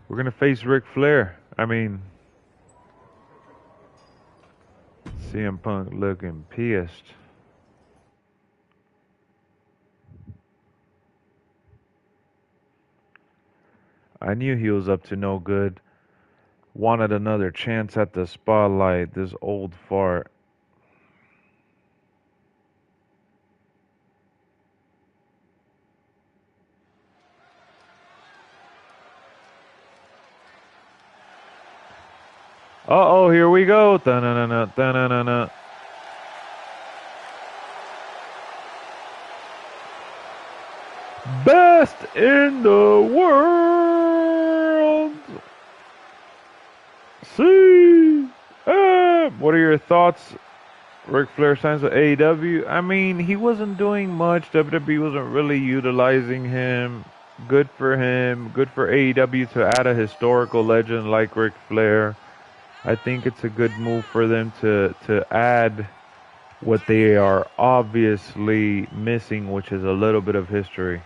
We're gonna face Ric Flair. I mean, CM Punk looking pissed. I knew he was up to no good. Wanted another chance at the spotlight, this old fart. Uh-oh, here we go. Da-na-na-na, da-na-na-na. Best in the world. See. What are your thoughts? Ric Flair signs with AEW. I mean, he wasn't doing much. WWE wasn't really utilizing him. Good for him. Good for AEW to add a historical legend like Ric Flair. I think it's a good move for them to add what they are obviously missing, which is a little bit of history.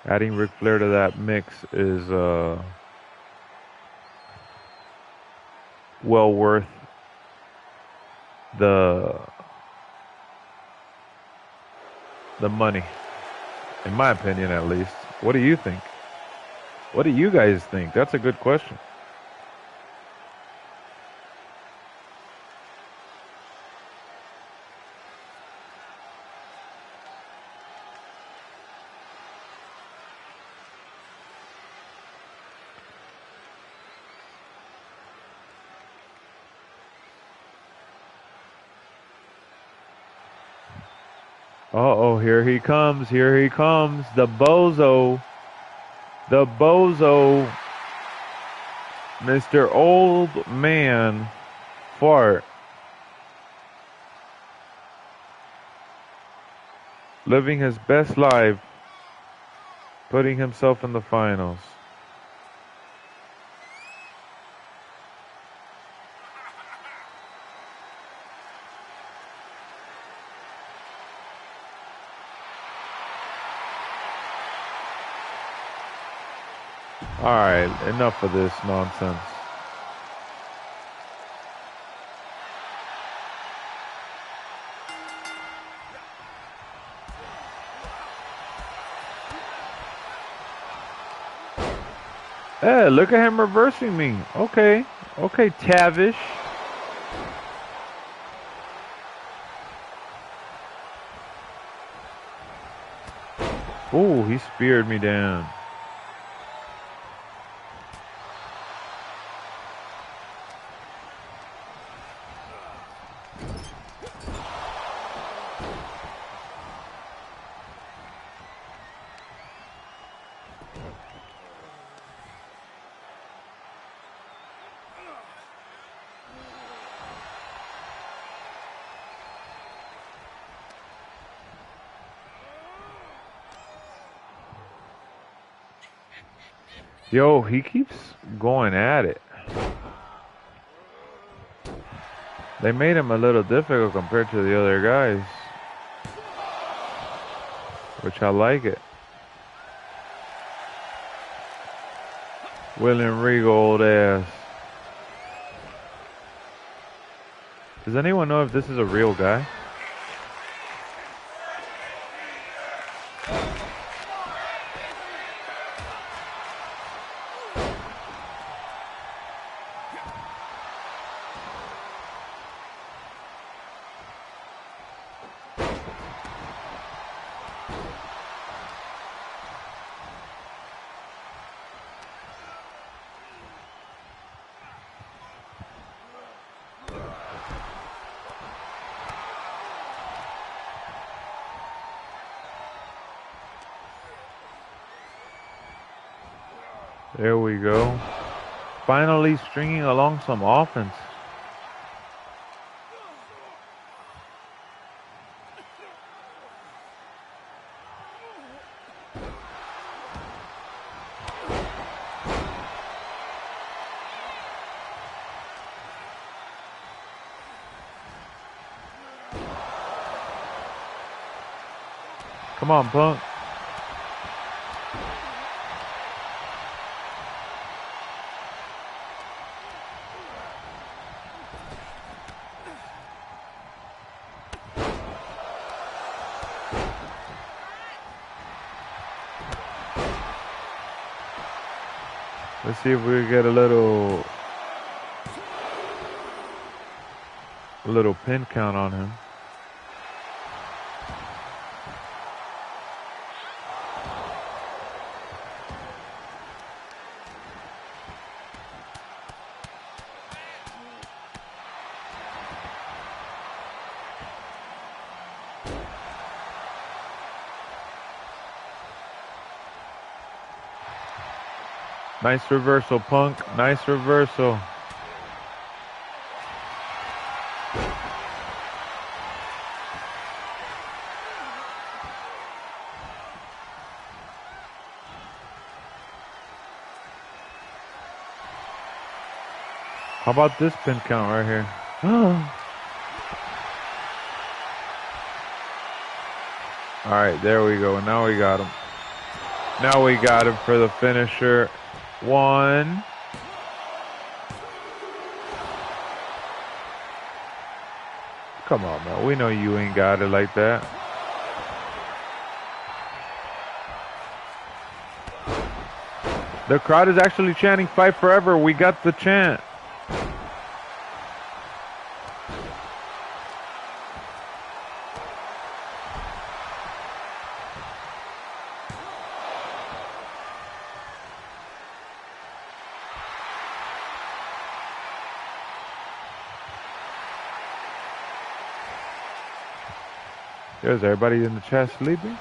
Adding Ric Flair to that mix is well worth the money, in my opinion, at least. What do you think? What do you guys think? That's a good question. Uh-oh, here he comes, the bozo, Mr. Old Man Fart, living his best life, putting himself in the finals. Alright, enough of this nonsense. Hey, look at him reversing me. Okay, Tavish. Ooh, he speared me down. Yo, he keeps going at it. They made him a little difficult compared to the other guys, which I like it. William Regal, old ass. Does anyone know if this is a real guy? There we go. Finally stringing along some offense. Come on, Punk. Let's see if we get a little pin count on him. Nice reversal, Punk. Nice reversal. How about this pin count right here? All right, there we go. Now we got him. Now we got him for the finisher. 1. Come on, man. We know you ain't got it like that. The crowd is actually chanting "Fight Forever." We got the chant. Is everybody in the chat sleeping?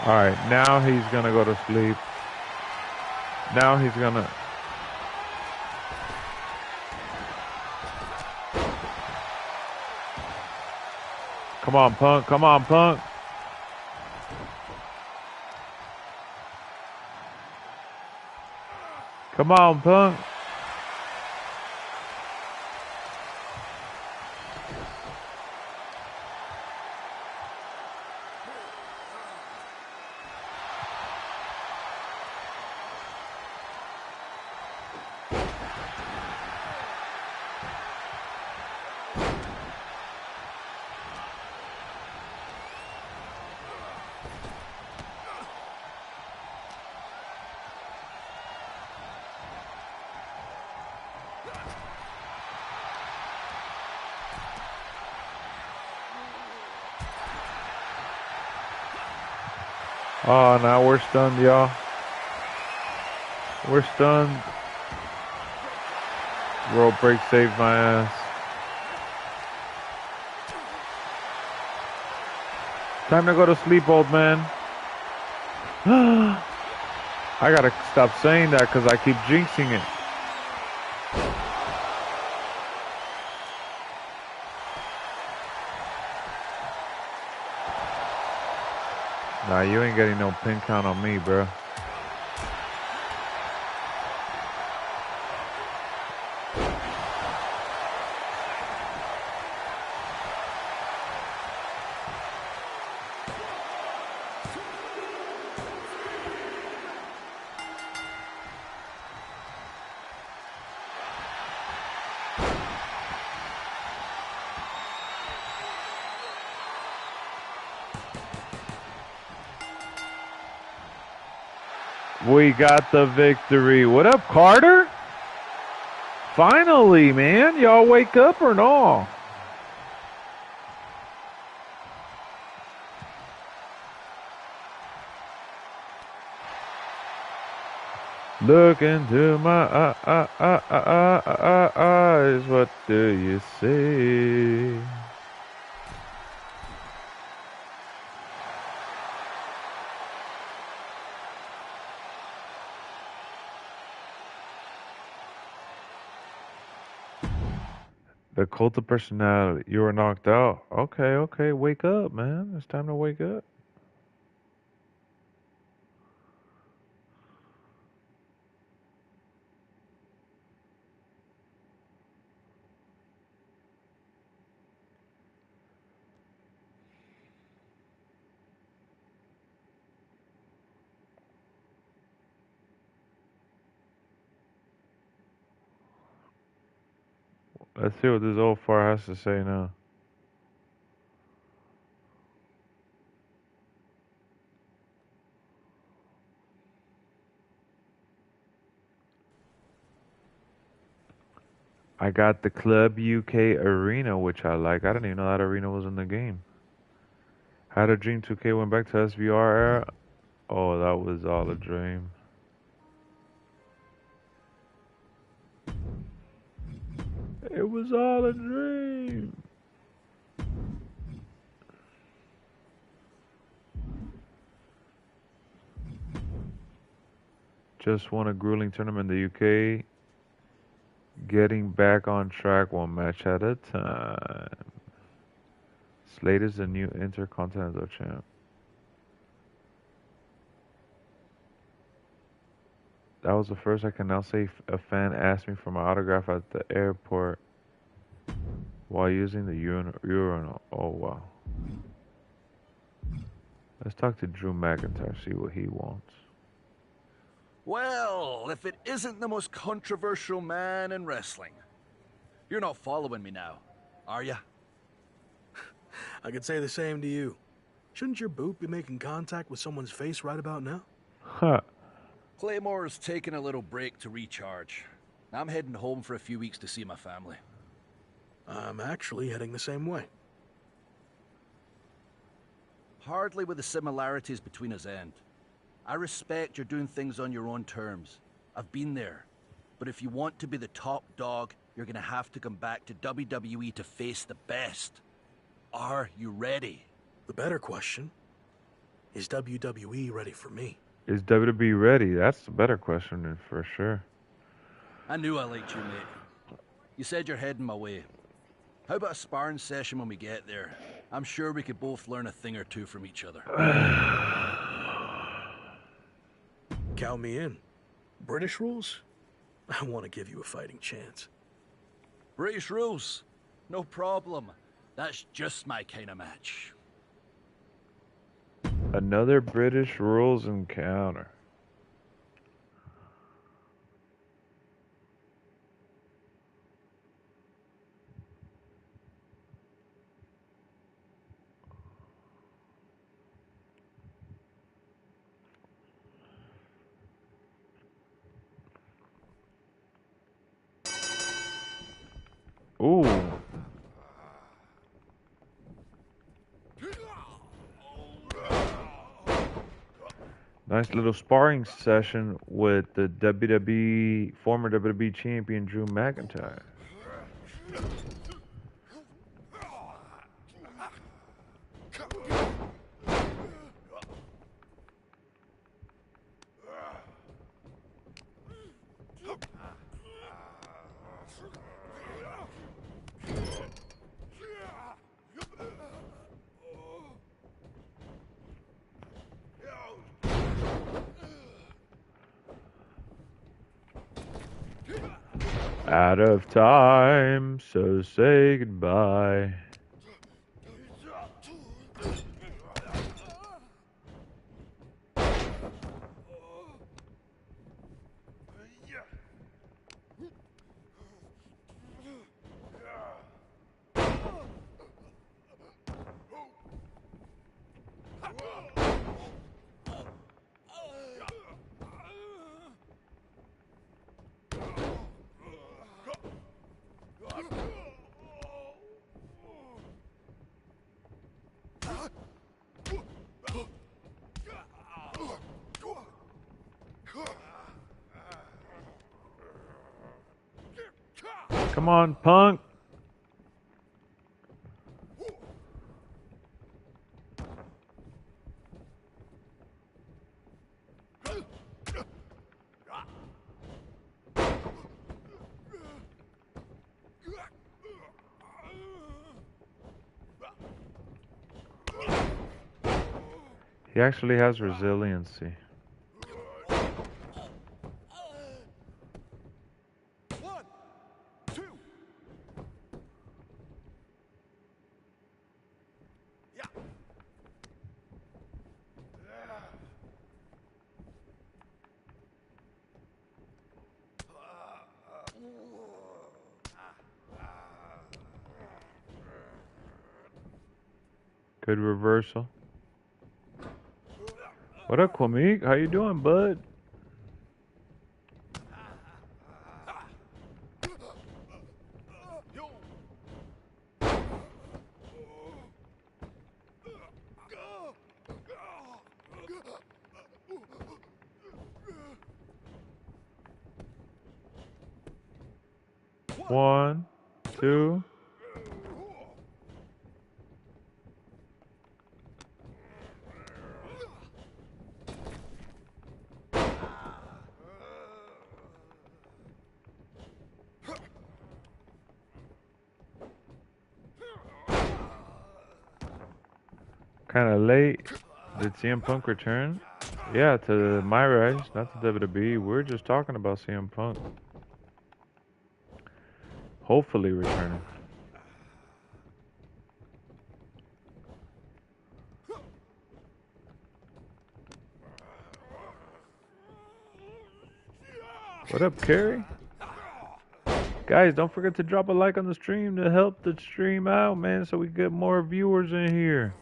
All right, now he's gonna go to sleep. Now he's gonna... Come on, Punk. Come on, Punk. Come on, Punk. Oh, now we're stunned, y'all. We're stunned. Rope break saved my ass. Time to go to sleep, old man. I gotta stop saying that because I keep jinxing it. Nah, you ain't getting no pin count on me, bro. We got the victory. What up, Carter? Finally, man. Y'all wake up or no? Look into my eyes. What do you see? The cult of personality. You were knocked out. Okay, okay. Wake up, man. It's time to wake up. Let's see what this old fart has to say now. I got the Club UK Arena, which I like. I didn't even know that arena was in the game. Had a dream 2K went back to SVR era. Oh, that was all a dream. It was all a dream. Just won a grueling tournament in the UK. Getting back on track one match at a time. Slade is the new Intercontinental champ. That was the first I can now say a fan asked me for my autograph at the airport while using the urinal. Oh, wow. Let's talk to Drew McIntyre, see what he wants. Well, if it isn't the most controversial man in wrestling. You're not following me now, are ya? I could say the same to you. Shouldn't your boot be making contact with someone's face right about now? Huh. Claymore's taking a little break to recharge. I'm heading home for a few weeks to see my family. I'm actually heading the same way. Hardly with the similarities between us end. I respect you're doing things on your own terms. I've been there. But if you want to be the top dog, you're gonna have to come back to WWE to face the best. Are you ready? The better question, is WWE ready for me? Is WWE ready? That's the better question for sure. I knew I liked you, mate. You said you're heading my way. How about a sparring session when we get there? I'm sure we could both learn a thing or two from each other. Count me in. British rules? I want to give you a fighting chance. British rules? No problem. That's just my kind of match. Another British rules encounter. Ooh. Nice little sparring session with the former WWE champion Drew McIntyre. Out of time, so say goodbye. Come on, punk. He actually has resiliency. Good reversal. What up, Kwame? How you doing, bud? One, two. Kind of late. Did CM Punk return? Yeah, to MyRise, not to WWE. We're just talking about CM Punk. Hopefully returning. What up, Carrie? Guys, don't forget to drop a like on the stream to help the stream out, man, so we get more viewers in here.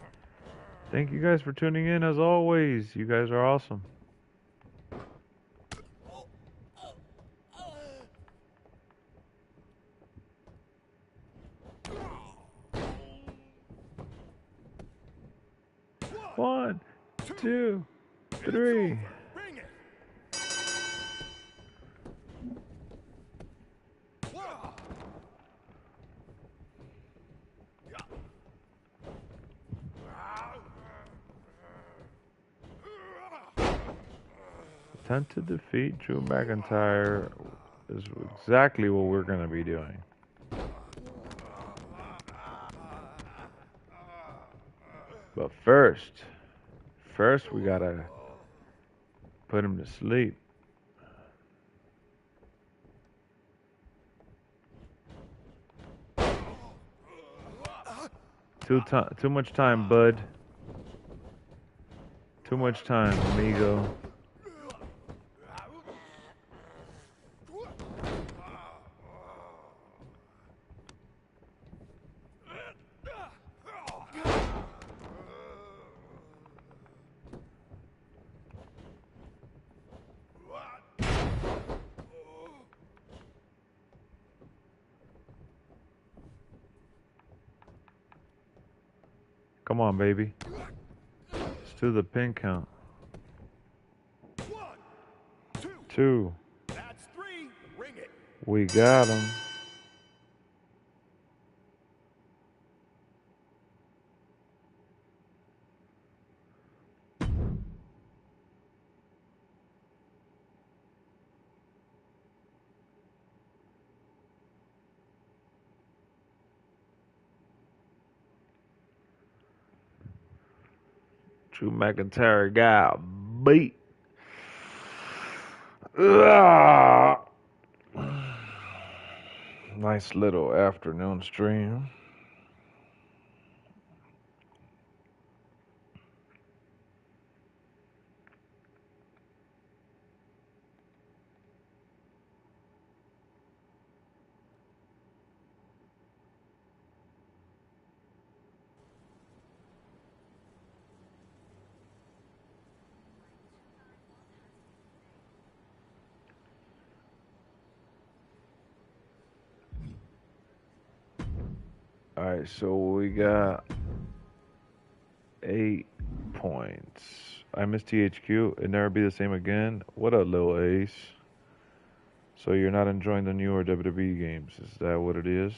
Thank you guys for tuning in as always. You guys are awesome. One, two, three. Attempt to defeat Drew McIntyre is exactly what we're going to be doing. But first we got to put him to sleep. Too much time, bud. Too much time, amigo. Come on, baby. Let's do the pin count. 1, 2. That's 3. Ring it. We got him. Drew McIntyre got beat. Ugh. Nice little afternoon stream. Alright, so we got 8 points. I missed THQ. It never be the same again. What a little ace. So you're not enjoying the newer WWE games. Is that what it is?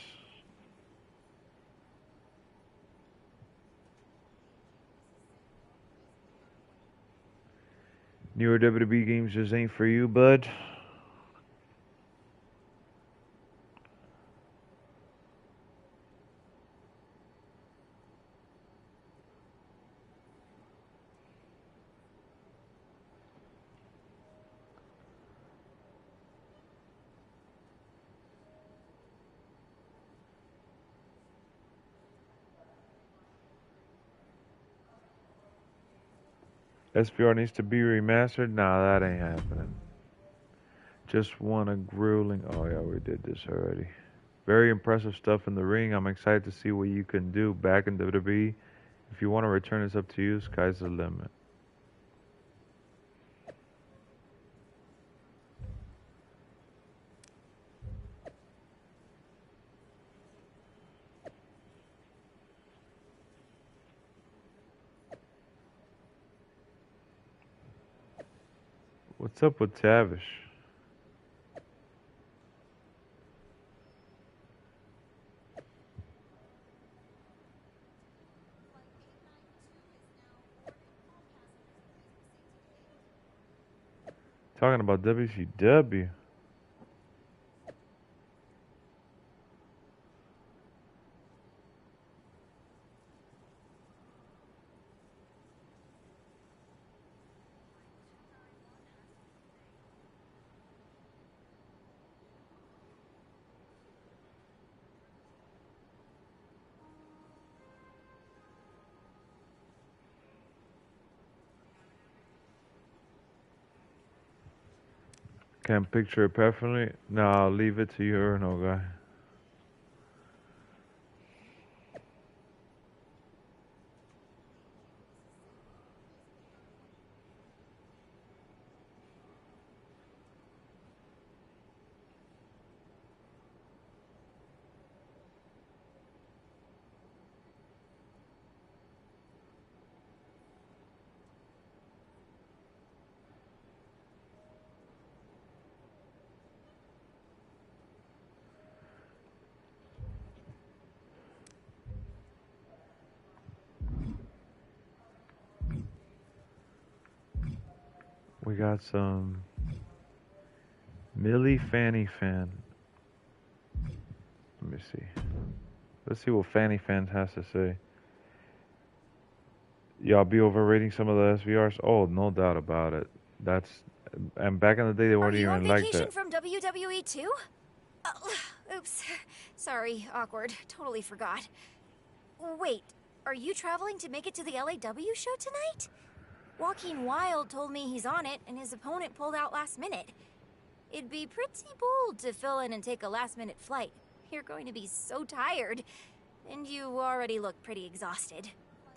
Newer WWE games just ain't for you, bud. SPR needs to be remastered? Nah, that ain't happening. Just want a grueling... Oh yeah, we did this already. Very impressive stuff in the ring. I'm excited to see what you can do back in WWE. If you want to return, it's up to you. Sky's the limit. What's up with Tavish? Talking about WCW. Can't picture it perfectly. No, I'll leave it to you, no guy. We got some Millie Fanny Fan. Let me see. Let's see what Fanny Fan has to say. Y'all be overrating some of the SVRs? Oh, no doubt about it. And back in the day, they weren't even like that. Are you on vacation from WWE 2? Oops. Sorry, awkward. Totally forgot. Wait, are you traveling to make it to the LAW show tonight? Joaquin Wild told me he's on it, and his opponent pulled out last minute. It'd be pretty bold to fill in and take a last-minute flight. You're going to be so tired, and you already look pretty exhausted.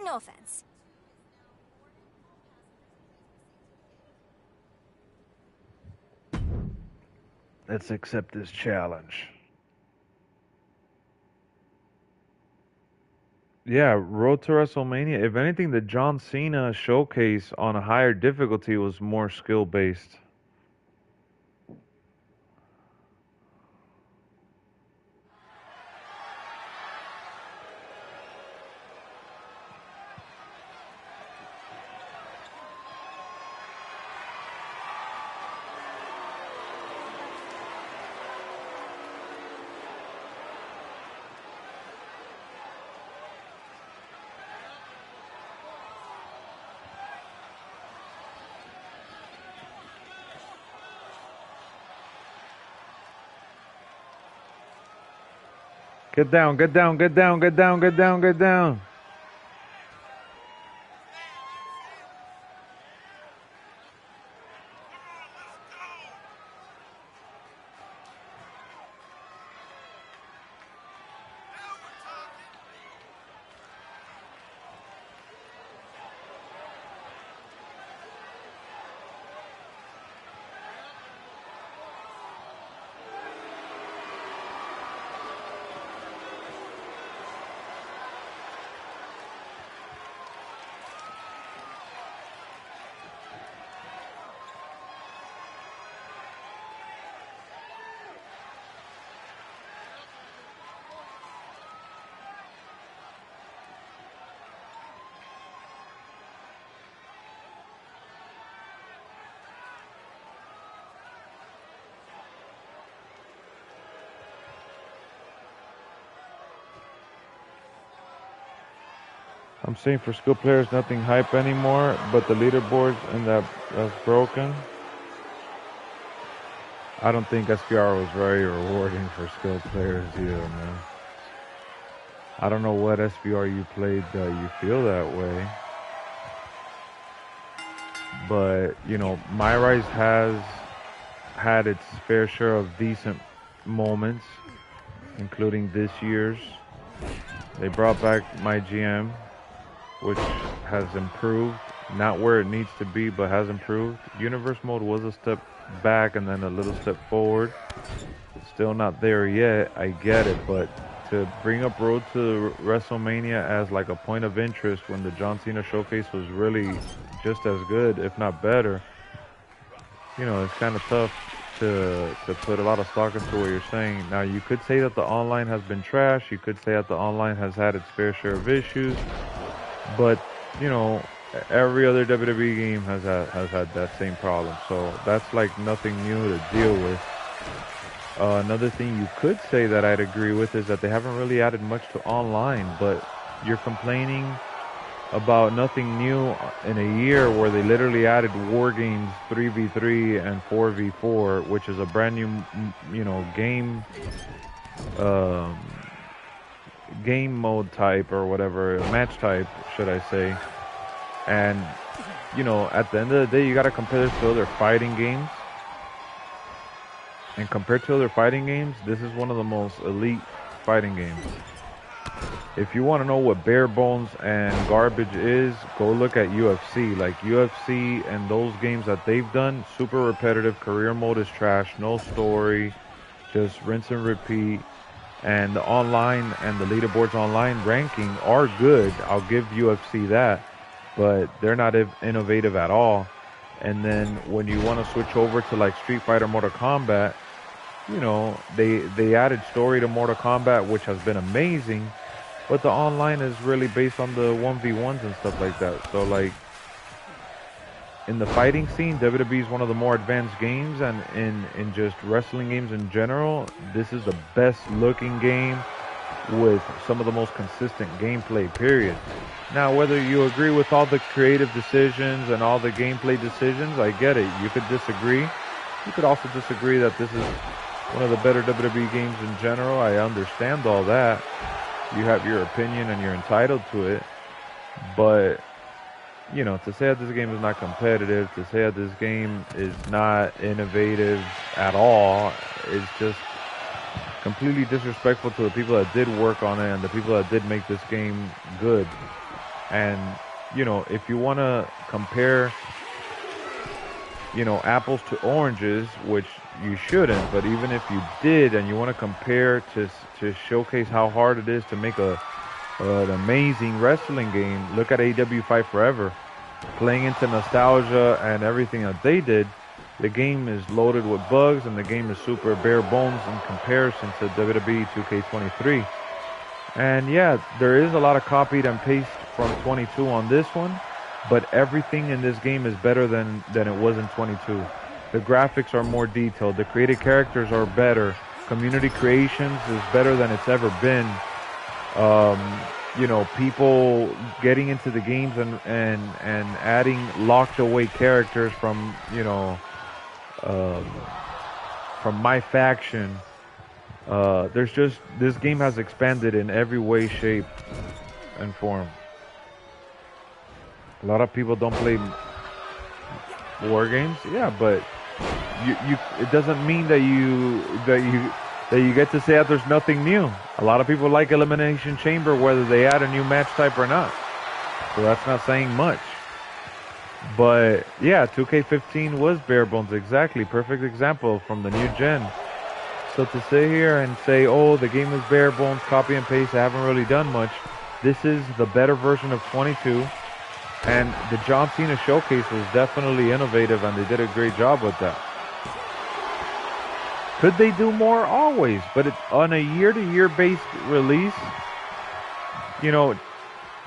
No offense. Let's accept this challenge. Yeah, Road to WrestleMania. If anything, the John Cena showcase on a higher difficulty was more skill-based. Get down, get down, get down, get down, get down, get down. I'm saying for skill players, nothing hype anymore, but the leaderboards and that's broken. I don't think SPR was very rewarding for skilled players either, man. I don't know what SPR you played that you feel that way. But, you know, MyRise has had its fair share of decent moments, including this year's. They brought back my GM. which has improved. Not where it needs to be, but has improved. Universe mode was a step back and then a little step forward. It's still not there yet, I get it, but to bring up Road to WrestleMania as like a point of interest when the John Cena showcase was really just as good, if not better, you know, it's kind of tough to put a lot of stock into what you're saying. Now, you could say that the online has been trash. You could say that the online has had its fair share of issues, but you know, every other WWE game has had that same problem. So that's like nothing new to deal with. Another thing you could say that I'd agree with is that they haven't really added much to online, but you're complaining about nothing new in a year where they literally added War Games 3v3 and 4v4, which is a brand new, you know, game mode type or whatever, match type, should I say. And, you know, at the end of the day, you got to compare this to other fighting games. And compared to other fighting games, this is one of the most elite fighting games. If you want to know what bare bones and garbage is, go look at UFC. Like UFC and those games that they've done, super repetitive. Career mode is trash, no story, just rinse and repeat. And the online and the leaderboards online ranking are good. I'll give UFC that, but they're not innovative at all. And then when you want to switch over to like Street Fighter, Mortal Kombat, you know, they added story to Mortal Kombat, which has been amazing. But the online is really based on the 1v1s and stuff like that. So, like, in the fighting scene, WWE is one of the more advanced games. And in just wrestling games in general, this is the best looking game with some of the most consistent gameplay, period. Now, whether you agree with all the creative decisions and all the gameplay decisions, I get it. You could disagree. You could also disagree that this is one of the better WWE games in general. I understand all that. You have your opinion and you're entitled to it, but you know, to say that this game is not competitive, to say that this game is not innovative at all, is just completely disrespectful to the people that did work on it and the people that did make this game good. And you know, if you want to compare, you know, apples to oranges, which you shouldn't, but even if you did and you want to compare to showcase how hard it is to make an amazing wrestling game, look at AEW Fight Forever. Playing into nostalgia and everything that they did, the game is loaded with bugs and the game is super bare bones in comparison to WWE 2K23. And yeah, there is a lot of copied and paste from 22 on this one, but everything in this game is better than it was in 22. The graphics are more detailed. The created characters are better. Community creations is better than it's ever been. You know, people getting into the games and adding locked away characters from, you know, from my faction. There's just, this game has expanded in every way, shape, and form. A lot of people don't play war games, yeah, but it doesn't mean that you get to say that there's nothing new. A lot of people like Elimination Chamber whether they add a new match type or not. So that's not saying much. But yeah, 2K15 was bare bones, exactly. Perfect example from the new gen. So to sit here and say, oh, the game is bare bones, copy and paste, I haven't really done much. This is the better version of 22. And the John Cena showcase was definitely innovative and they did a great job with that. Could they do more? Always. But it's on a year-to-year based release, you know,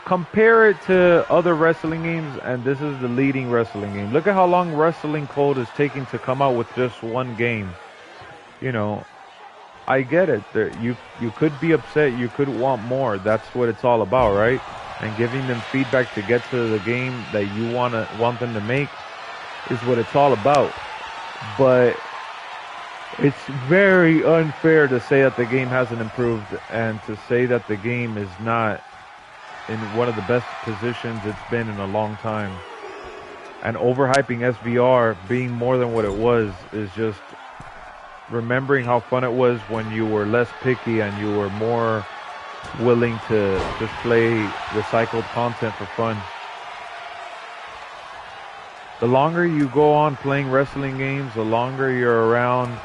compare it to other wrestling games, and this is the leading wrestling game. Look at how long Wrestling Code is taking to come out with just one game. You know, I get it. You could be upset. You could want more. That's what it's all about, right? And giving them feedback to get to the game that you want them to make is what it's all about. But it's very unfair to say that the game hasn't improved and to say that the game is not in one of the best positions it's been in a long time. And overhyping SVR being more than what it was is just remembering how fun it was when you were less picky and you were more willing to just play recycled content for fun. The longer you go on playing wrestling games, the longer you're around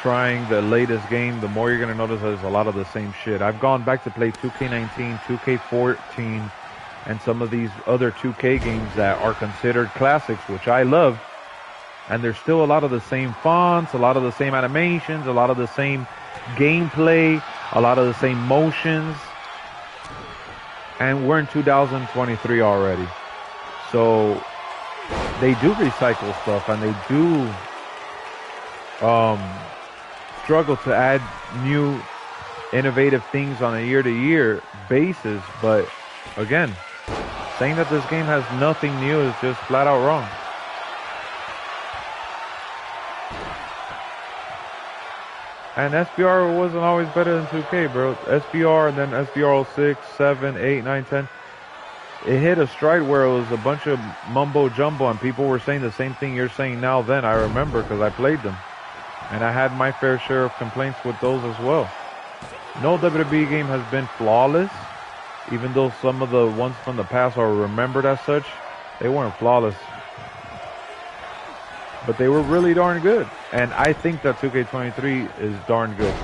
trying the latest game, the more you're going to notice there's a lot of the same shit. I've gone back to play 2K19, 2K14, and some of these other 2K games that are considered classics, which I love. And there's still a lot of the same fonts, a lot of the same animations, a lot of the same gameplay, a lot of the same motions. And we're in 2023 already. So they do recycle stuff, and they do struggle to add new innovative things on a year-to-year basis. But again, saying that this game has nothing new is just flat out wrong. And SBR wasn't always better than 2K, bro. SBR and then SBR 06, 7, 8, 9, 10. It hit a stride where it was a bunch of mumbo jumbo, and people were saying the same thing you're saying now then. I remember because I played them. And I had my fair share of complaints with those as well. No WWE game has been flawless, even though some of the ones from the past are remembered as such. They weren't flawless, but they were really darn good. And I think that 2K23 is darn good.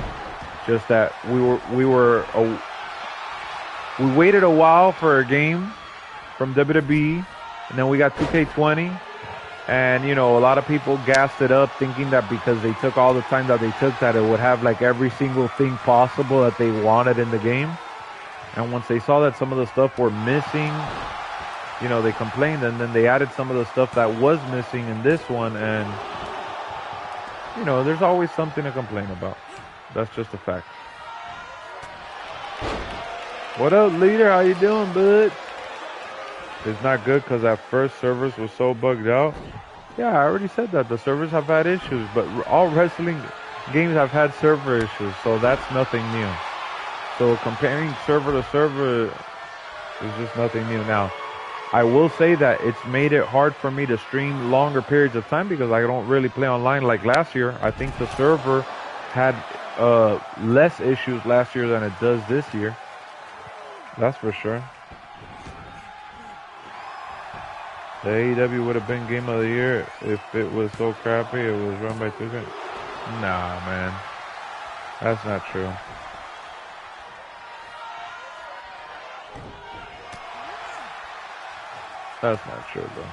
Just that we waited a while for a game from WWE, and then we got 2K20. And, you know, a lot of people gassed it up thinking that because they took all the time that they took, that it would have like every single thing possible that they wanted in the game. And once they saw that some of the stuff were missing, you know, they complained, and then they added some of the stuff that was missing in this one. And, you know, there's always something to complain about. That's just a fact. What up, leader? How you doing, bud? It's not good because at first servers were so bugged out. Yeah, I already said that. The servers have had issues, but all wrestling games have had server issues, so that's nothing new. So comparing server to server is just nothing new. Now, I will say that it's made it hard for me to stream longer periods of time because I don't really play online like last year. I think the server had less issues last year than it does this year. That's for sure. The AEW would have been Game of the Year if it was so crappy it was run by 2K. Nah, man. That's not true. That's not true, bro.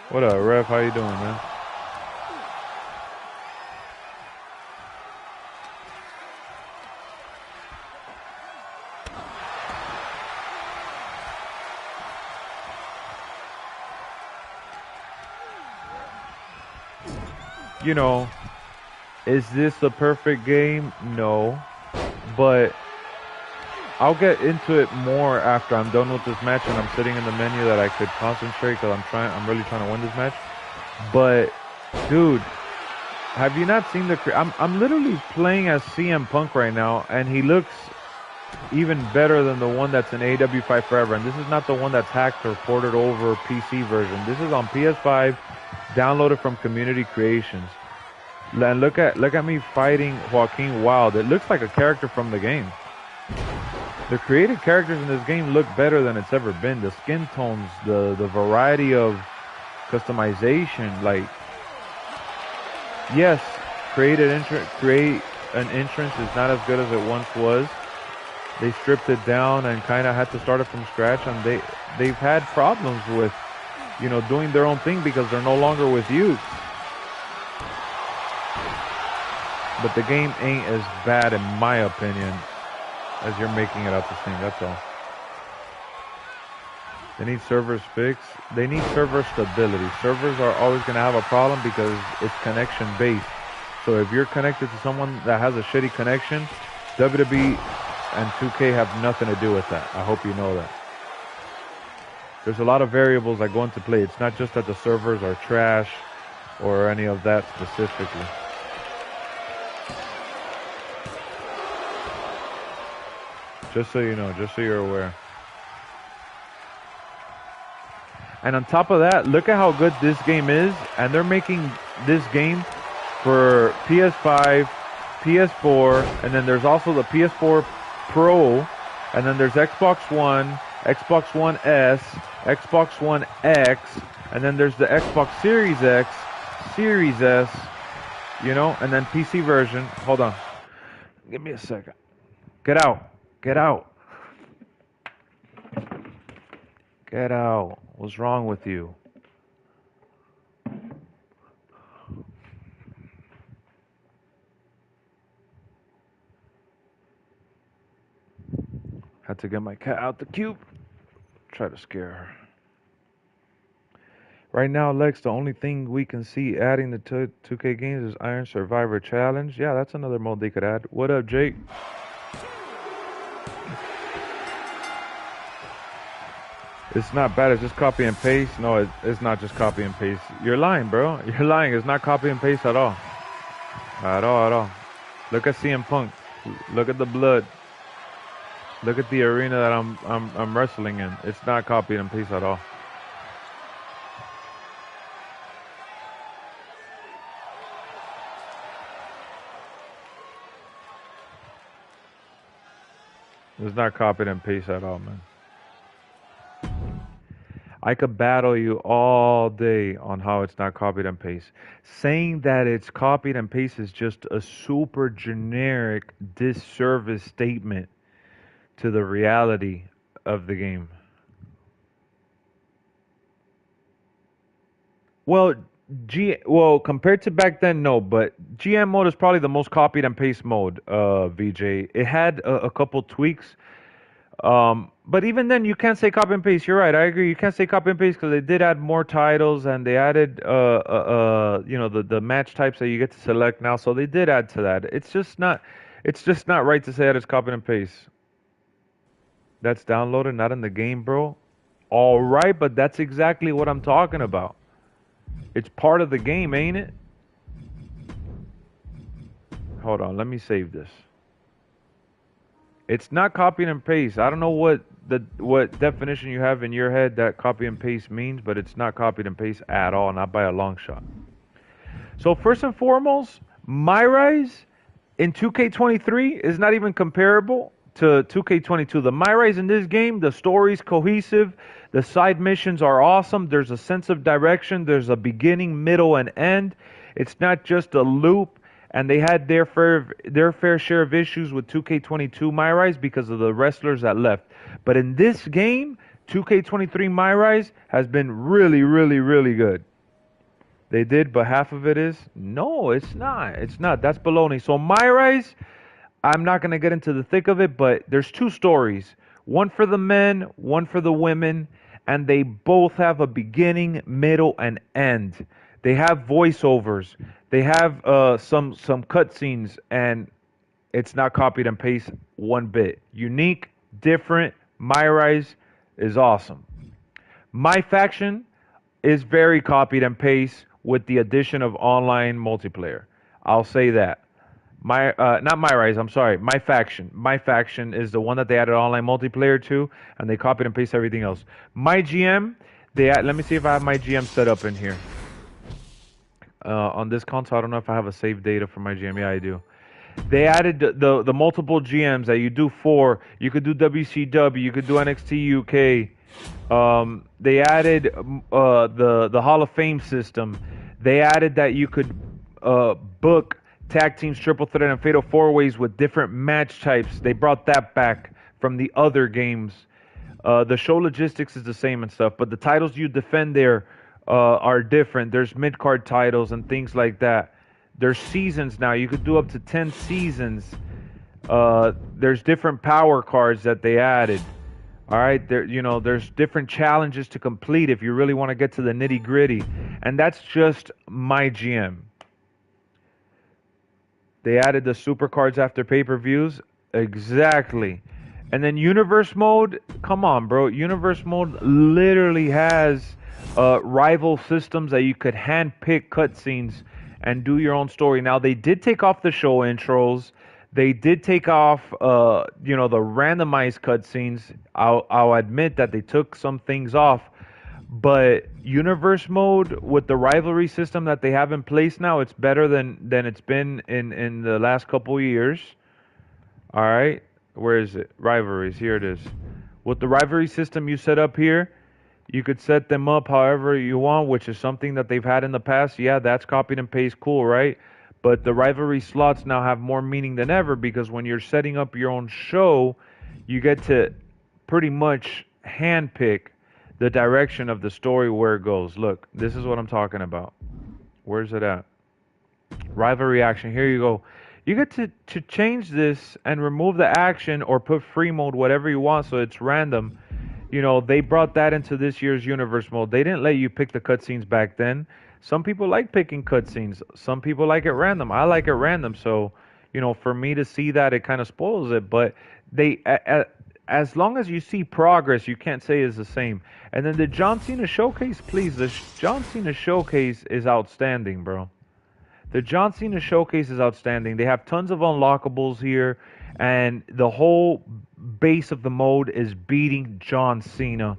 What up, Ref? How you doing, man? You know, is this the perfect game? No, but I'll get into it more after I'm done with this match and I'm sitting in the menu that I could concentrate because I'm really trying to win this match. But dude, have you not seen the? I'm literally playing as CM Punk right now, and he looks even better than the one that's in AEW Fight Forever. And this is not the one that's hacked or ported over PC version. This is on PS5. Downloaded from Community Creations. And look at me fighting Joaquin Wilde. It looks like a character from the game. The created characters in this game look better than it's ever been. The skin tones, the variety of customization. Like, yes, create an entrance is not as good as it once was. They stripped it down and kind of had to start it from scratch, and they've had problems with, you know, doing their own thing because they're no longer with you. But the game ain't as bad, in my opinion, as you're making it out to seem. That's all. They need servers fixed. They need server stability. Servers are always going to have a problem because it's connection based. So if you're connected to someone that has a shitty connection, WWE and 2K have nothing to do with that. I hope you know that. There's a lot of variables that go into play. It's not just that the servers are trash or any of that specifically. Just so you know, just so you're aware. And on top of that, look at how good this game is. And they're making this game for PS5, PS4, and then there's also the PS4 Pro, and then there's Xbox One, Xbox One S, Xbox One X, and then there's the Xbox Series X, Series S, you know, and then PC version. Hold on. Give me a second. Get out. Get out. Get out. What's wrong with you? Had to get my cat out the cube. Try to scare her. Right now, Lex, the only thing we can see adding to 2K games is Iron Survivor Challenge. Yeah, that's another mode they could add. What up, Jake? It's not bad. It's just copy and paste. No, it's not just copy and paste. You're lying, bro. You're lying. It's not copy and paste at all. At all, at all. Look at CM Punk. Look at the blood. Look at the arena that I'm wrestling in. It's not copy and paste at all. It's not copied and paste at all, man. I could battle you all day on how it's not copied and paste. Saying that it's copied and paste is just a super generic disservice statement to the reality of the game. Well, compared to back then, no, but GM mode is probably the most copied and paste mode, VJ. It had a couple tweaks. But even then, you can't say copy and paste. You're right. I agree. You can't say copy and paste because they did add more titles and they added, you know, the match types that you get to select now. So they did add to that. It's just not right to say that it's copy and paste. That's downloaded, not in the game, bro. All right, but that's exactly what I'm talking about. It's part of the game, ain't it? Hold on, let me save this. It's not copy and paste. I don't know what definition you have in your head that copy and paste means, but it's not copied and paste at all, not by a long shot. So first and foremost, MyRise in 2K23 is not even comparable to 2K22. The MyRise in this game, the story's cohesive, the side missions are awesome, there's a sense of direction, there's a beginning, middle, and end. It's not just a loop. And they had their fair share of issues with 2K22 MyRise because of the wrestlers that left. But in this game, 2K23 MyRise has been really, really, really good. They did, but half of it is? No, it's not. It's not. That's baloney. So MyRise, I'm not going to get into the thick of it, but there's two stories. One for the men, one for the women, and they both have a beginning, middle, and end. They have voiceovers. They have some cutscenes, and it's not copied and paste one bit. Unique, different. MyRise is awesome. My Faction is very copied and paste with the addition of online multiplayer. I'll say that. Not MyRise, I'm sorry. My Faction. My Faction is the one that they added online multiplayer to, and they copied and paste everything else. My GM, let me see if I have my GM set up in here. On this console, I don't know if I have a save data for my GM. Yeah, I do. They added the multiple GMs that you do for. You could do WCW. You could do NXT UK. They added the Hall of Fame system. They added that you could book tag teams, triple threat, and fatal four ways with different match types. They brought that back from the other games. The show logistics is the same and stuff, but the titles you defend there are different. There's mid-card titles and things like that. There's seasons now. You could do up to 10 seasons. There's different power cards that they added. All right, there's different challenges to complete if you really want to get to the nitty-gritty. And that's just my GM. They added the super cards after pay-per-views. Exactly. And then Universe Mode, come on, bro. Universe Mode literally has rival systems that you could hand-pick cutscenes and do your own story. Now, they did take off the show intros. They did take off, the randomized cutscenes. I'll admit that they took some things off. But universe mode with the rivalry system that they have in place now, it's better than it's been in the last couple of years. All right, where is it? Rivalries. Here it is. With the rivalry system you set up here, you could set them up however you want, which is something that they've had in the past. Yeah, that's copied and paste, cool, right? But the rivalry slots now have more meaning than ever because when you're setting up your own show, you get to pretty much handpick the direction of the story where it goes. Look, this is what I'm talking about. Where's it at? Rivalry action. Here you go. You get to change this and remove the action or put free mode, whatever you want, so it's random. You know, they brought that into this year's universe mode. They didn't let you pick the cutscenes back then. Some people like picking cutscenes. Some people like it random. I like it random. So, you know, for me to see that, it kind of spoils it. But they, as long as you see progress, you can't say it's the same. And then the John Cena showcase, please. The John Cena showcase is outstanding, bro. The John Cena showcase is outstanding. They have tons of unlockables here, and the whole base of the mode is beating John Cena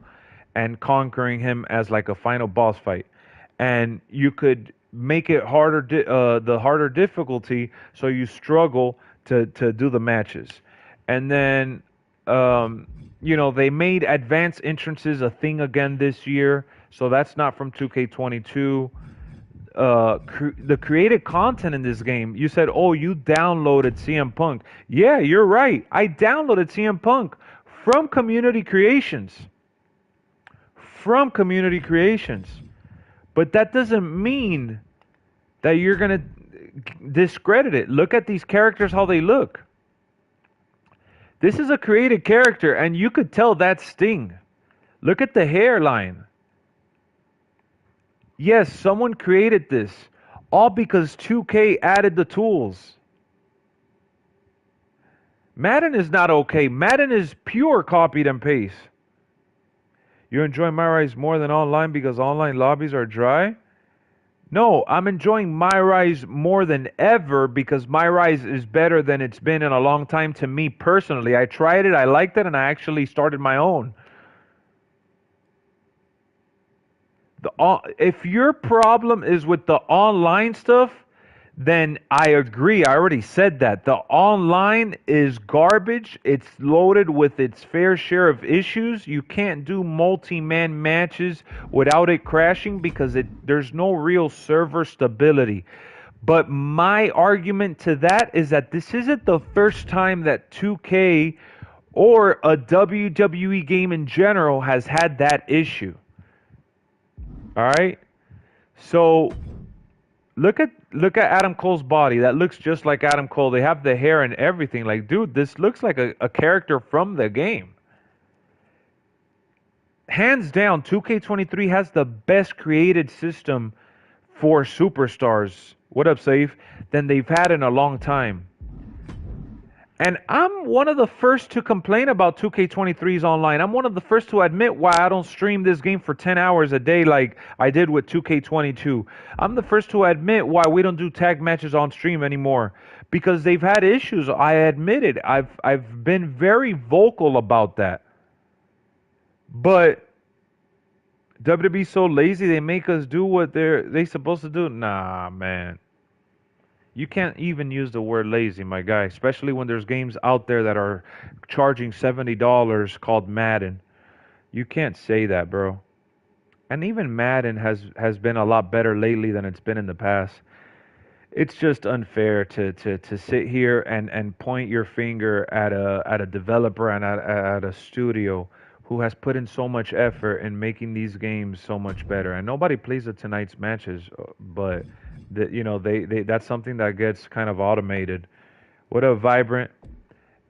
and conquering him as like a final boss fight. And you could make it harder, the harder difficulty, so you struggle to do the matches. And then, you know, they made advanced entrances a thing again this year, so that's not from 2K22. The created content in this game. You said, oh, you downloaded CM Punk. Yeah, you're right. I downloaded CM Punk from Community Creations. From Community Creations. But that doesn't mean that you're going to discredit it. Look at these characters, how they look. This is a created character, and you could tell that's Sting. Look at the hairline. Yes, someone created this, all because 2K added the tools. Madden is not okay. Madden is pure copied and paste. You enjoy MyRise more than online because online lobbies are dry? No, I'm enjoying MyRise more than ever because MyRise is better than it's been in a long time to me personally. I tried it, I liked it, and I actually started my own. If your problem is with the online stuff, then I agree. I already said that. The online is garbage. It's loaded with its fair share of issues. You can't do multi-man matches without it crashing because there's no real server stability. But my argument to that is that this isn't the first time that 2K or a WWE game in general has had that issue. All right, so look at Adam Cole's body. That looks just like Adam Cole. They have the hair and everything. Like, dude, this looks like a character from the game. Hands down, 2K23 has the best created system for superstars. What up, Safe? Than they've had in a long time. And I'm one of the first to complain about 2K23's online. I'm one of the first to admit why I don't stream this game for 10 hours a day like I did with 2K22. I'm the first to admit why we don't do tag matches on stream anymore. Because they've had issues. I admit it. I've been very vocal about that. But WWE's so lazy they make us do what they supposed to do. Nah, man. You can't even use the word lazy, my guy, especially when there's games out there that are charging $70 called Madden. You can't say that, bro. And even Madden has been a lot better lately than it's been in the past. It's just unfair to sit here and point your finger at a developer and at a studio who has put in so much effort in making these games so much better. And nobody plays tonight's matches, but they that's something that gets kind of automated. What a vibrant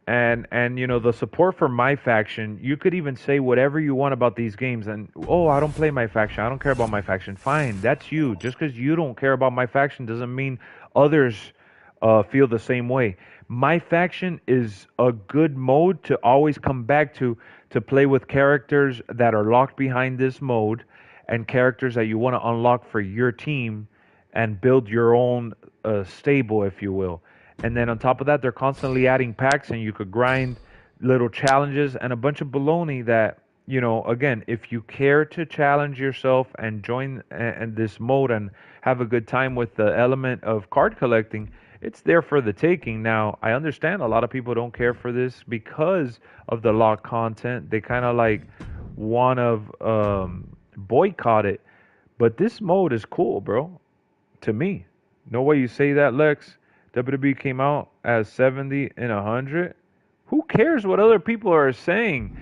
and the support for my faction. You could even say whatever you want about these games, and I don't play my faction. I don't care about my faction. Fine, that's you. Just because you don't care about my faction doesn't mean others feel the same way. My faction is a good mode to always come back to play with characters that are locked behind this mode and characters that you want to unlock for your team and build your own stable, if you will. And then on top of that, they're constantly adding packs, and you could grind little challenges and a bunch of baloney that, you know, again, if you care to challenge yourself and join and this mode and have a good time with the element of card collecting, it's there for the taking. Now, I understand a lot of people don't care for this because of the locked content. They kind of like want to boycott it. But this mode is cool, bro. To me, no way you say that, Lex. WWE came out as 70 and 100. Who cares what other people are saying?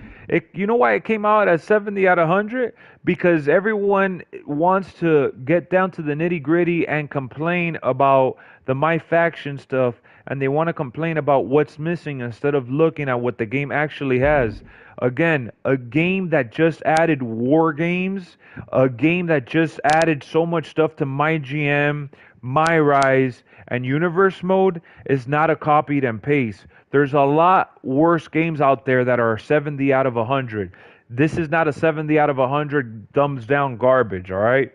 You know why it came out as 70 out of 100? Because everyone wants to get down to the nitty gritty and complain about the My Faction stuff, and they want to complain about what's missing instead of looking at what the game actually has. Again, a game that just added war games, a game that just added so much stuff to my GM, MyRise, and Universe mode is not a copied and paste. There's a lot worse games out there that are 70 out of 100. This is not a 70 out of 100 thumbs down garbage, all right?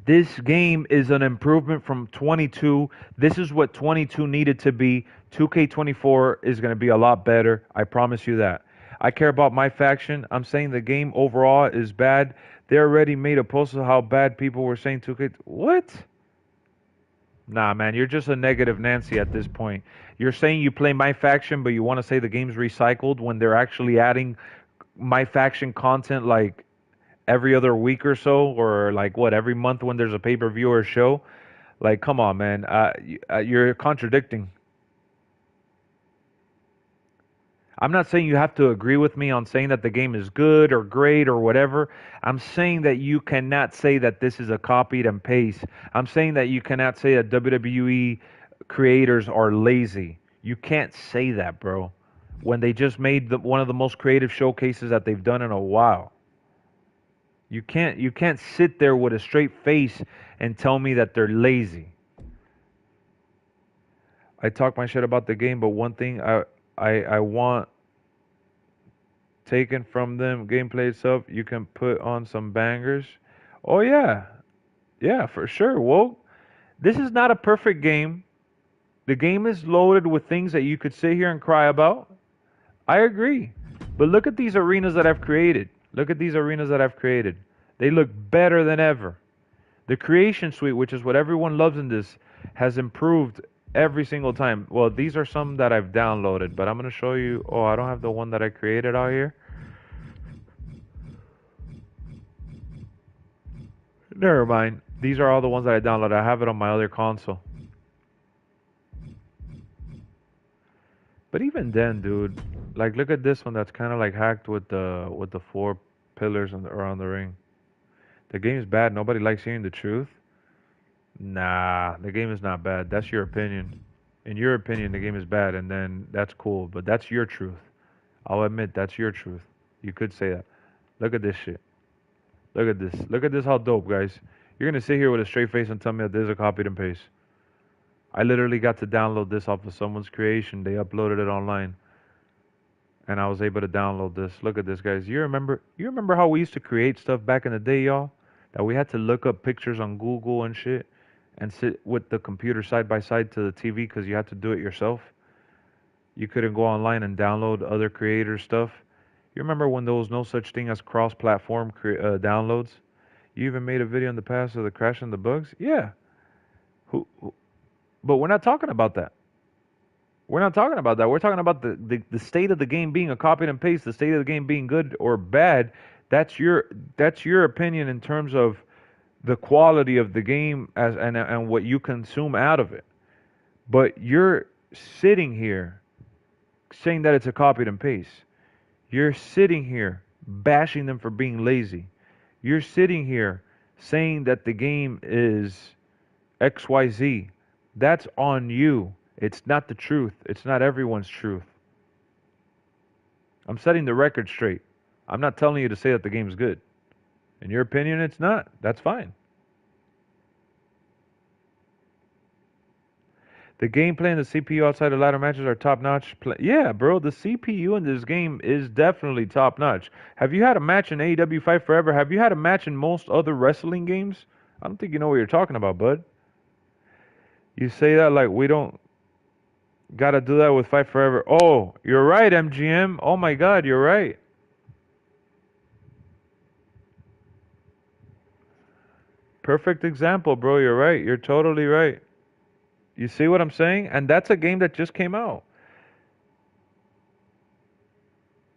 This game is an improvement from 22. This is what 22 needed to be. 2K24 is going to be a lot better. I promise you that. I care about my faction. I'm saying the game overall is bad. They already made a post of how bad people were saying 2K. What? Nah, man, you're just a negative Nancy at this point. You're saying you play My Faction, but you want to say the game's recycled when they're actually adding My Faction content like every other week or so, or like what, every month when there's a pay-per-view or a show? Like, come on, man. You're contradicting. I'm not saying you have to agree with me on saying that the game is good or great or whatever. I'm saying that you cannot say that this is a copied and paste. I'm saying that you cannot say that WWE creators are lazy. You can't say that, bro. When they just made one of the most creative showcases that they've done in a while. You can't sit there with a straight face and tell me that they're lazy. I talk my shit about the game, but one thing I want taken from them gameplay itself, you can put on some bangers. Oh yeah. Yeah, for sure. Well, this is not a perfect game. The game is loaded with things that you could sit here and cry about. I agree. But look at these arenas that I've created. Look at these arenas that I've created. They look better than ever. The creation suite, which is what everyone loves in this, has improved every single time. Well, these are some that I've downloaded, but I'm going to show you. Oh, I don't have the one that I created out here. Never mind. These are all the ones that I downloaded. I have it on my other console. But even then, dude, like look at this one that's kind of like hacked with the four pillars around the ring. The game's bad. Nobody likes hearing the truth. Nah, the game is not bad. That's your opinion. In your opinion, the game is bad, and then that's cool. But that's your truth. I'll admit that's your truth. You could say that. Look at this shit. Look at this. Look at this. How dope, guys. You're gonna sit here with a straight face and tell me that this is a copy and paste. I literally got to download this off of someone's creation. They uploaded it online, and I was able to download this. Look at this, guys. You remember how we used to create stuff back in the day, y'all? That we had to look up pictures on Google and shit, and sit with the computer side by side to the TV because you had to do it yourself. You couldn't go online and download other creators' stuff. You remember when there was no such thing as cross-platform downloads? You even made a video in the past of the crash and the bugs? Yeah. But we're not talking about that. We're not talking about that. We're talking about the state of the game being a copy and paste, the state of the game being good or bad. That's your opinion in terms of the quality of the game and what you consume out of it. But you're sitting here saying that it's a copy and paste. You're sitting here bashing them for being lazy. You're sitting here saying that the game is XYZ. That's on you. It's not the truth. It's not everyone's truth. I'm setting the record straight. I'm not telling you to say that the game's good. In your opinion, it's not. That's fine. The gameplay and the CPU outside of ladder matches are top-notch. Yeah, bro, the CPU in this game is definitely top-notch. Have you had a match in AEW Fight Forever? Have you had a match in most other wrestling games? I don't think you know what you're talking about, bud. You say that like we don't gotta do that with Fight Forever. Oh, you're right, MGM. Oh my God, you're right. Perfect example, bro. You're right. You're totally right. You see what I'm saying? And that's a game that just came out.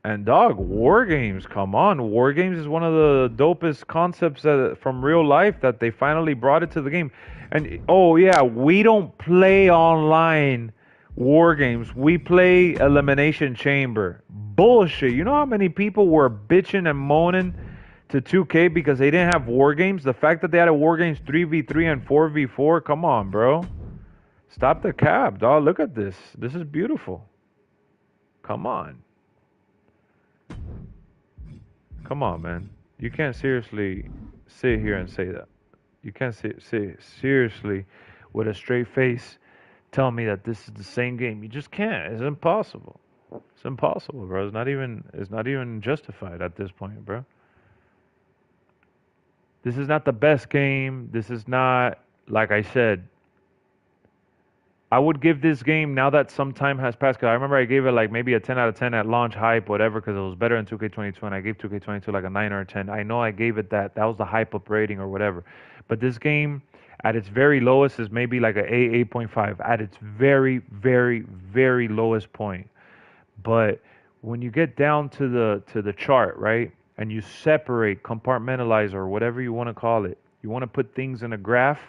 And dog, war games, come on. War games is one of the dopest concepts from real life that they finally brought it to the game. And oh yeah, we don't play online war games. We play Elimination Chamber. Bullshit. You know how many people were bitching and moaning to 2K because they didn't have war games? The fact that they had a war games 3v3 and 4v4, come on, bro. Stop the cap, dog. Look at this. This is beautiful. Come on. Come on, man. You can't seriously sit here and say that. You can't say seriously with a straight face tell me that this is the same game. You just can't. It's impossible. It's impossible, bro. It's not even justified at this point, bro. This is not the best game. This is not, like I said, I would give this game, now that some time has passed, because I remember I gave it like maybe a 10 out of 10 at launch, hype, whatever, because it was better than 2K22, and I gave 2K22 like a 9 or a 10. I know I gave it that. That was the hype up rating or whatever. But this game, at its very lowest, is maybe like a 8.5. At its very, very, very lowest point. But when you get down to the chart, right, and you separate, compartmentalize, or whatever you want to call it, you want to put things in a graph,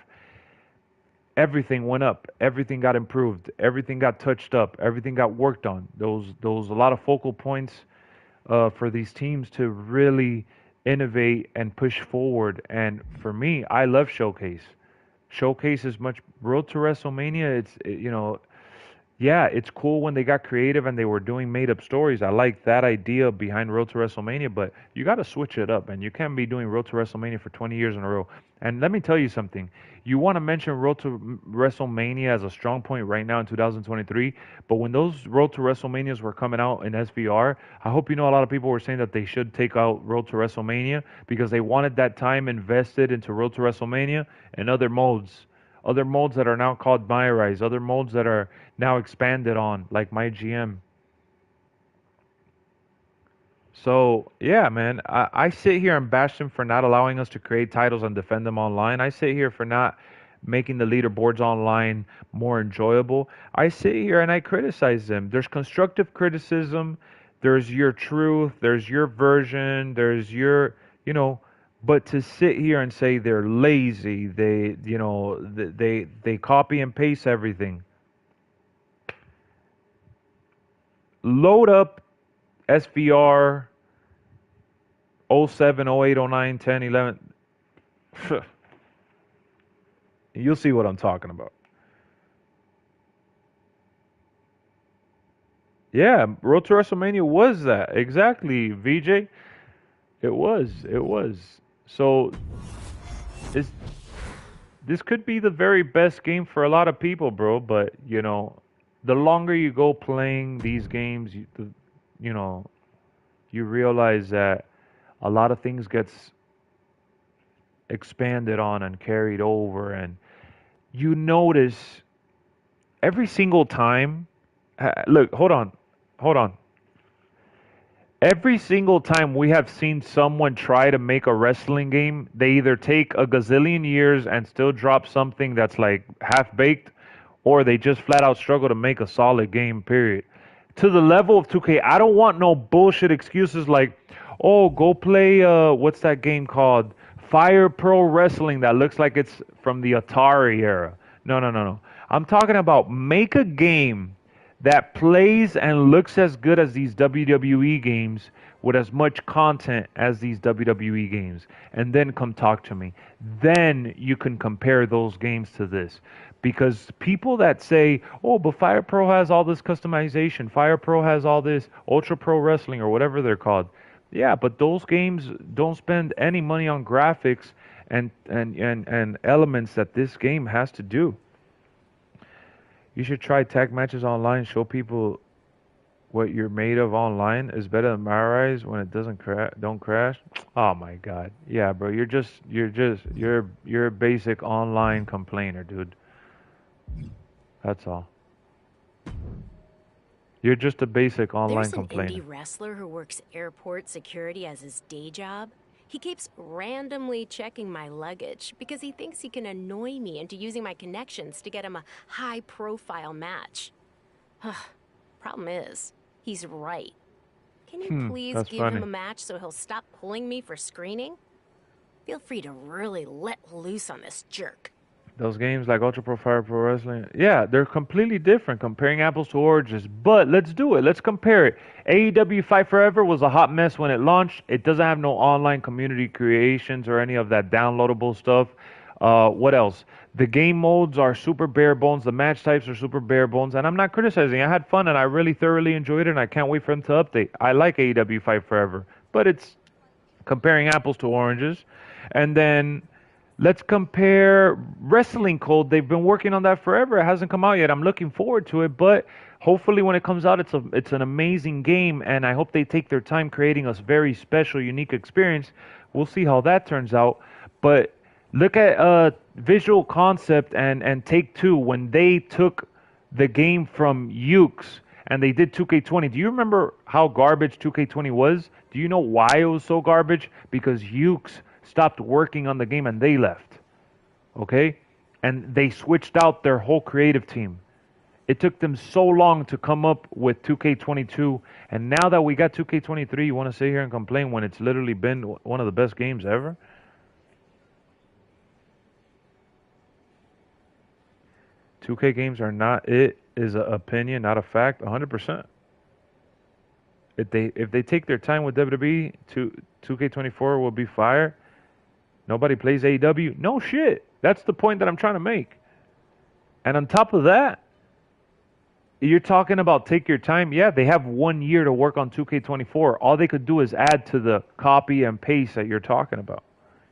everything went up, everything got improved, everything got touched up, everything got worked on. Those a lot of focal points for these teams to really innovate and push forward. And for me, I love Showcase. Showcase is much Road to WrestleMania. You know, yeah, it's cool when they got creative and they were doing made up stories. I like that idea behind Road to WrestleMania, but you got to switch it up, and you can't be doing Road to WrestleMania for 20 years in a row. And let me tell you something. You want to mention Road to WrestleMania as a strong point right now in 2023, but when those Road to WrestleManias were coming out in SVR, I hope you know a lot of people were saying that they should take out Road to WrestleMania because they wanted that time invested into Road to WrestleMania and other modes. Other modes that are now called MyRise, other modes that are now expanded on, like MyGM. So, yeah, man, I sit here and bash them for not allowing us to create titles and defend them online. I sit here for not making the leaderboards online more enjoyable. I sit here and I criticize them. There's constructive criticism, there's your truth, there's your version, there's your, you know, but to sit here and say they're lazy, they copy and paste everything. Load up SVR 07, 08, 09, 10, 11. You'll see what I'm talking about. Yeah, Road to WrestleMania was that. Exactly, VJ. It was. So this could be the very best game for a lot of people, bro, but you know, the longer you go playing these games, you realize that a lot of things gets expanded on and carried over, and you notice every single time. Look, hold on. Every single time we have seen someone try to make a wrestling game, they either take a gazillion years and still drop something that's like half baked, or they just flat out struggle to make a solid game, period. To the level of 2K, I don't want no bullshit excuses like, oh, go play, what's that game called? Fire Pro Wrestling that looks like it's from the Atari era. No. I'm talking about make a game that plays and looks as good as these WWE games with as much content as these WWE games, and then come talk to me. Then you can compare those games to this. Because people that say, oh, but Fire Pro has all this customization, Fire Pro has all this Ultra Pro Wrestling or whatever they're called. Yeah, but those games don't spend any money on graphics and elements that this game has to do. You should try tag matches online. Show people what you're made of online is better than MyRise when it don't crash. Oh my God, yeah, bro. You're a basic online complainer, dude. That's all. You're just a basic online There's an complainer. indie wrestler who works airport security as his day job. He keeps randomly checking my luggage because he thinks he can annoy me into using my connections to get him a high-profile match. Problem is, he's right. Can you please That's give funny. him a match so he'll stop pulling me for screening? Feel free to really let loose on this jerk. Those games like Ultra Pro Fire Pro Wrestling, yeah, they're completely different, comparing apples to oranges. But let's do it. Let's compare it. AEW Fight Forever was a hot mess when it launched. It doesn't have no online community creations or any of that downloadable stuff. What else? The game modes are super bare bones. The match types are super bare bones. And I'm not criticizing. I had fun and I really thoroughly enjoyed it. And I can't wait for them to update. I like AEW Fight Forever, but it's comparing apples to oranges. And then let's compare Wrestling Code. They've been working on that forever. It hasn't come out yet. I'm looking forward to it, but hopefully when it comes out, it's an amazing game, and I hope they take their time creating a very special, unique experience. We'll see how that turns out. But look at Visual Concept and Take-Two when they took the game from Ukes and they did 2K20. Do you remember how garbage 2K20 was? Do you know why it was so garbage? Because Ukes stopped working on the game and they left. Okay? And they switched out their whole creative team. It took them so long to come up with 2K22, and now that we got 2K23, you want to sit here and complain when it's literally been one of the best games ever? $2K games are not, it is an opinion, not a fact, 100%. If they take their time with WWE, 2K24 will be fire. Nobody plays AEW. No shit. That's the point that I'm trying to make. And on top of that, you're talking about take your time. Yeah, they have 1 year to work on 2K24. All they could do is add to the copy and paste that you're talking about.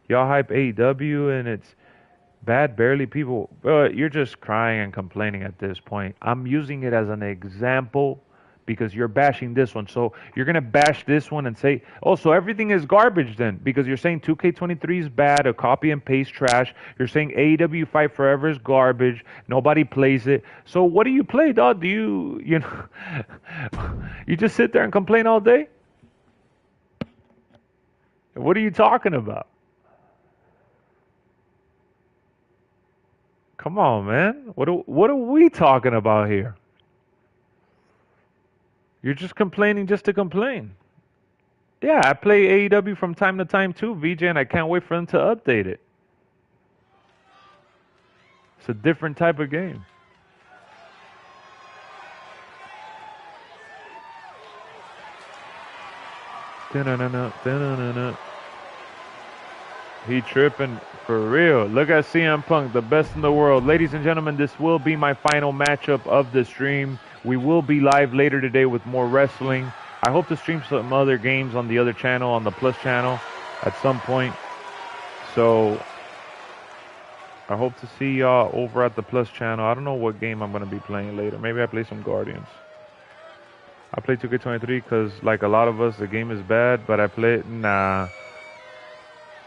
Y'all hype AEW and it's bad, barely people. You're just crying and complaining at this point. I'm using it as an example because you're bashing this one. So you're going to bash this one and say, oh, so everything is garbage then, because you're saying 2K23 is bad, a copy and paste trash. You're saying AEW Fight Forever is garbage. Nobody plays it. So what do you play, dog? Do you know, you just sit there and complain all day? What are you talking about? Come on, man. What are we talking about here? You're just complaining just to complain. Yeah, I play AEW from time to time too, VJ, and I can't wait for them to update it. It's a different type of game. He tripping for real. Look at CM Punk, the best in the world. Ladies and gentlemen, this will be my final matchup of the stream. We will be live later today with more wrestling. I hope to stream some other games on the other channel, on the Plus channel, at some point. So I hope to see y'all over at the Plus channel. I don't know what game I'm going to be playing later. Maybe I play some Guardians. I play 2K23 because, like a lot of us, the game is bad, but I play it. Nah.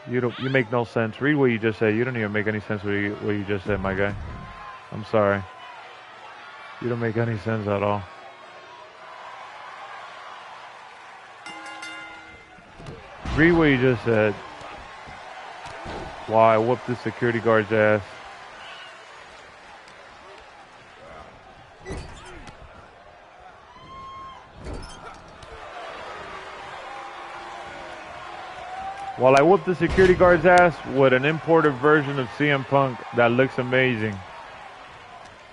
You make no sense. Read what you just said. You don't even make any sense what you just said, my guy. I'm sorry. You don't make any sense at all. Read what you just said. Wow, I whooped the security guard's ass. While I whooped the security guard's ass with an imported version of CM Punk that looks amazing.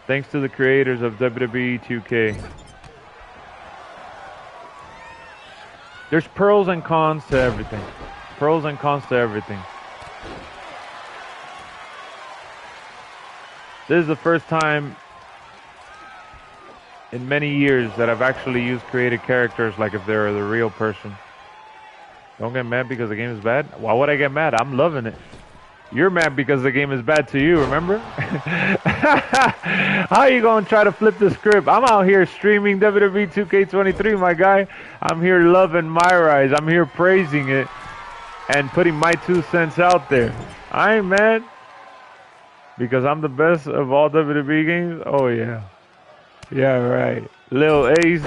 Thanks to the creators of WWE 2K. There's pros and cons to everything. Pros and cons to everything. This is the first time in many years that I've actually used created characters like if they're the real person. Don't get mad because the game is bad. Why would I get mad? I'm loving it. You're mad because the game is bad to you, remember? How are you going to try to flip the script? I'm out here streaming WWE 2K23, my guy. I'm here loving MyRise. I'm here praising it and putting my 2 cents out there. I ain't mad because I'm the best of all WWE games. Oh, yeah. Yeah, right. Lil Ace,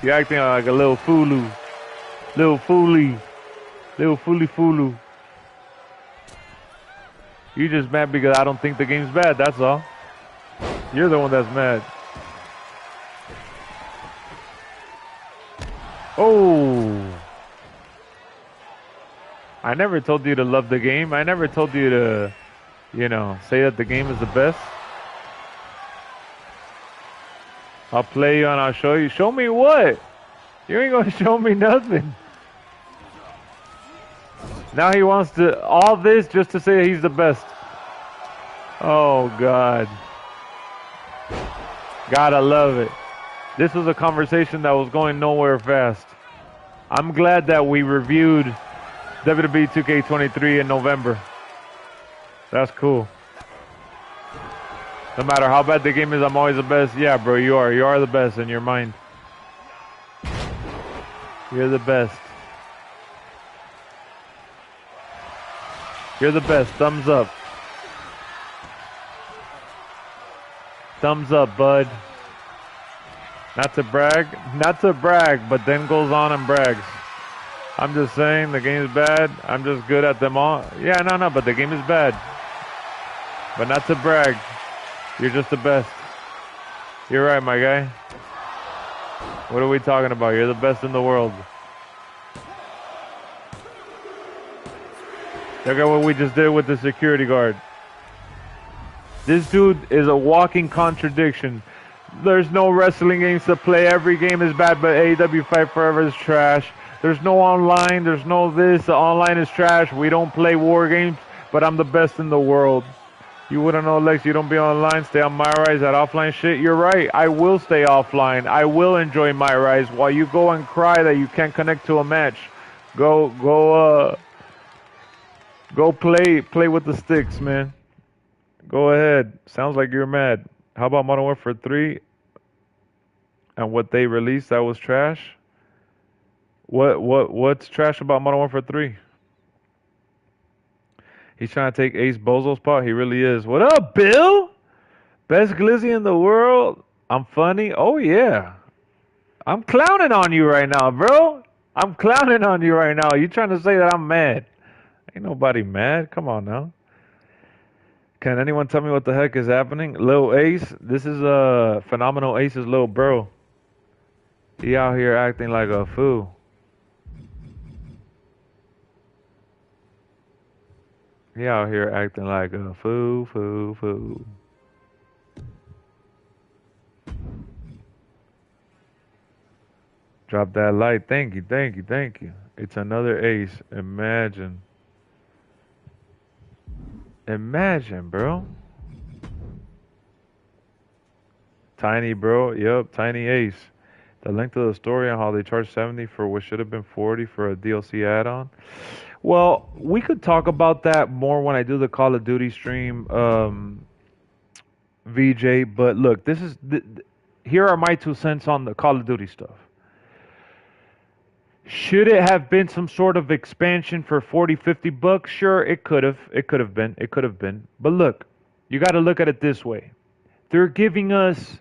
you acting like a little fooloo. Little foolie. Little fooly fulu. You just mad because I don't think the game's bad, that's all. You're the one that's mad. Oh. I never told you to love the game. I never told you to, you know, say that the game is the best. I'll play you and I'll show you. Show me what? You ain't gonna show me nothing. Now he wants to, all this just to say he's the best. Oh, God. Gotta love it. This was a conversation that was going nowhere fast. I'm glad that we reviewed WWE 2K23 in November. That's cool. No matter how bad the game is, I'm always the best. Yeah, bro, you are. You are the best in your mind. You're the best. You're the best. Thumbs up. Thumbs up, bud. Not to brag, but then goes on and brags. I'm just saying the game's bad. I'm just good at them all. Yeah, no, but the game is bad. But not to brag. You're just the best. You're right, my guy. What are we talking about? You're the best in the world. Look at what we just did with the security guard. This dude is a walking contradiction. There's no wrestling games to play. Every game is bad, but AEW Fight Forever is trash. There's no online. There's no this. The online is trash. We don't play war games, but I'm the best in the world. You wouldn't know, Lex. You don't be online. Stay on MyRise. That offline shit. You're right. I will stay offline. I will enjoy MyRise while you go and cry that you can't connect to a match. Go play with the sticks, man. Go ahead. Sounds like you're mad. How about Modern Warfare 3 and what they released that was trash? What's trash about Modern Warfare 3? He's trying to take Ace Bozo's spot. He really is. What up, Bill? Best glizzy in the world. I'm funny. Oh yeah. I'm clowning on you right now, bro. I'm clowning on you right now. You trying to say that I'm mad? Ain't nobody mad. Come on now. Can anyone tell me what the heck is happening? Lil Ace, this is Phenomenal Ace's little bro. He out here acting like a fool. He out here acting like a fool. Drop that light. Thank you. It's another Ace. Imagine, bro. Tiny, bro. Yep, Tiny Ace. The length of the story and how they charge 70 for what should have been 40 for a DLC add-on. Well, we could talk about that more when I do the Call of Duty stream, VJ. But look, here are my 2 cents on the Call of Duty stuff. Should it have been some sort of expansion for $40-50? Sure, it could have been. But look, you got to look at it this way. They're giving us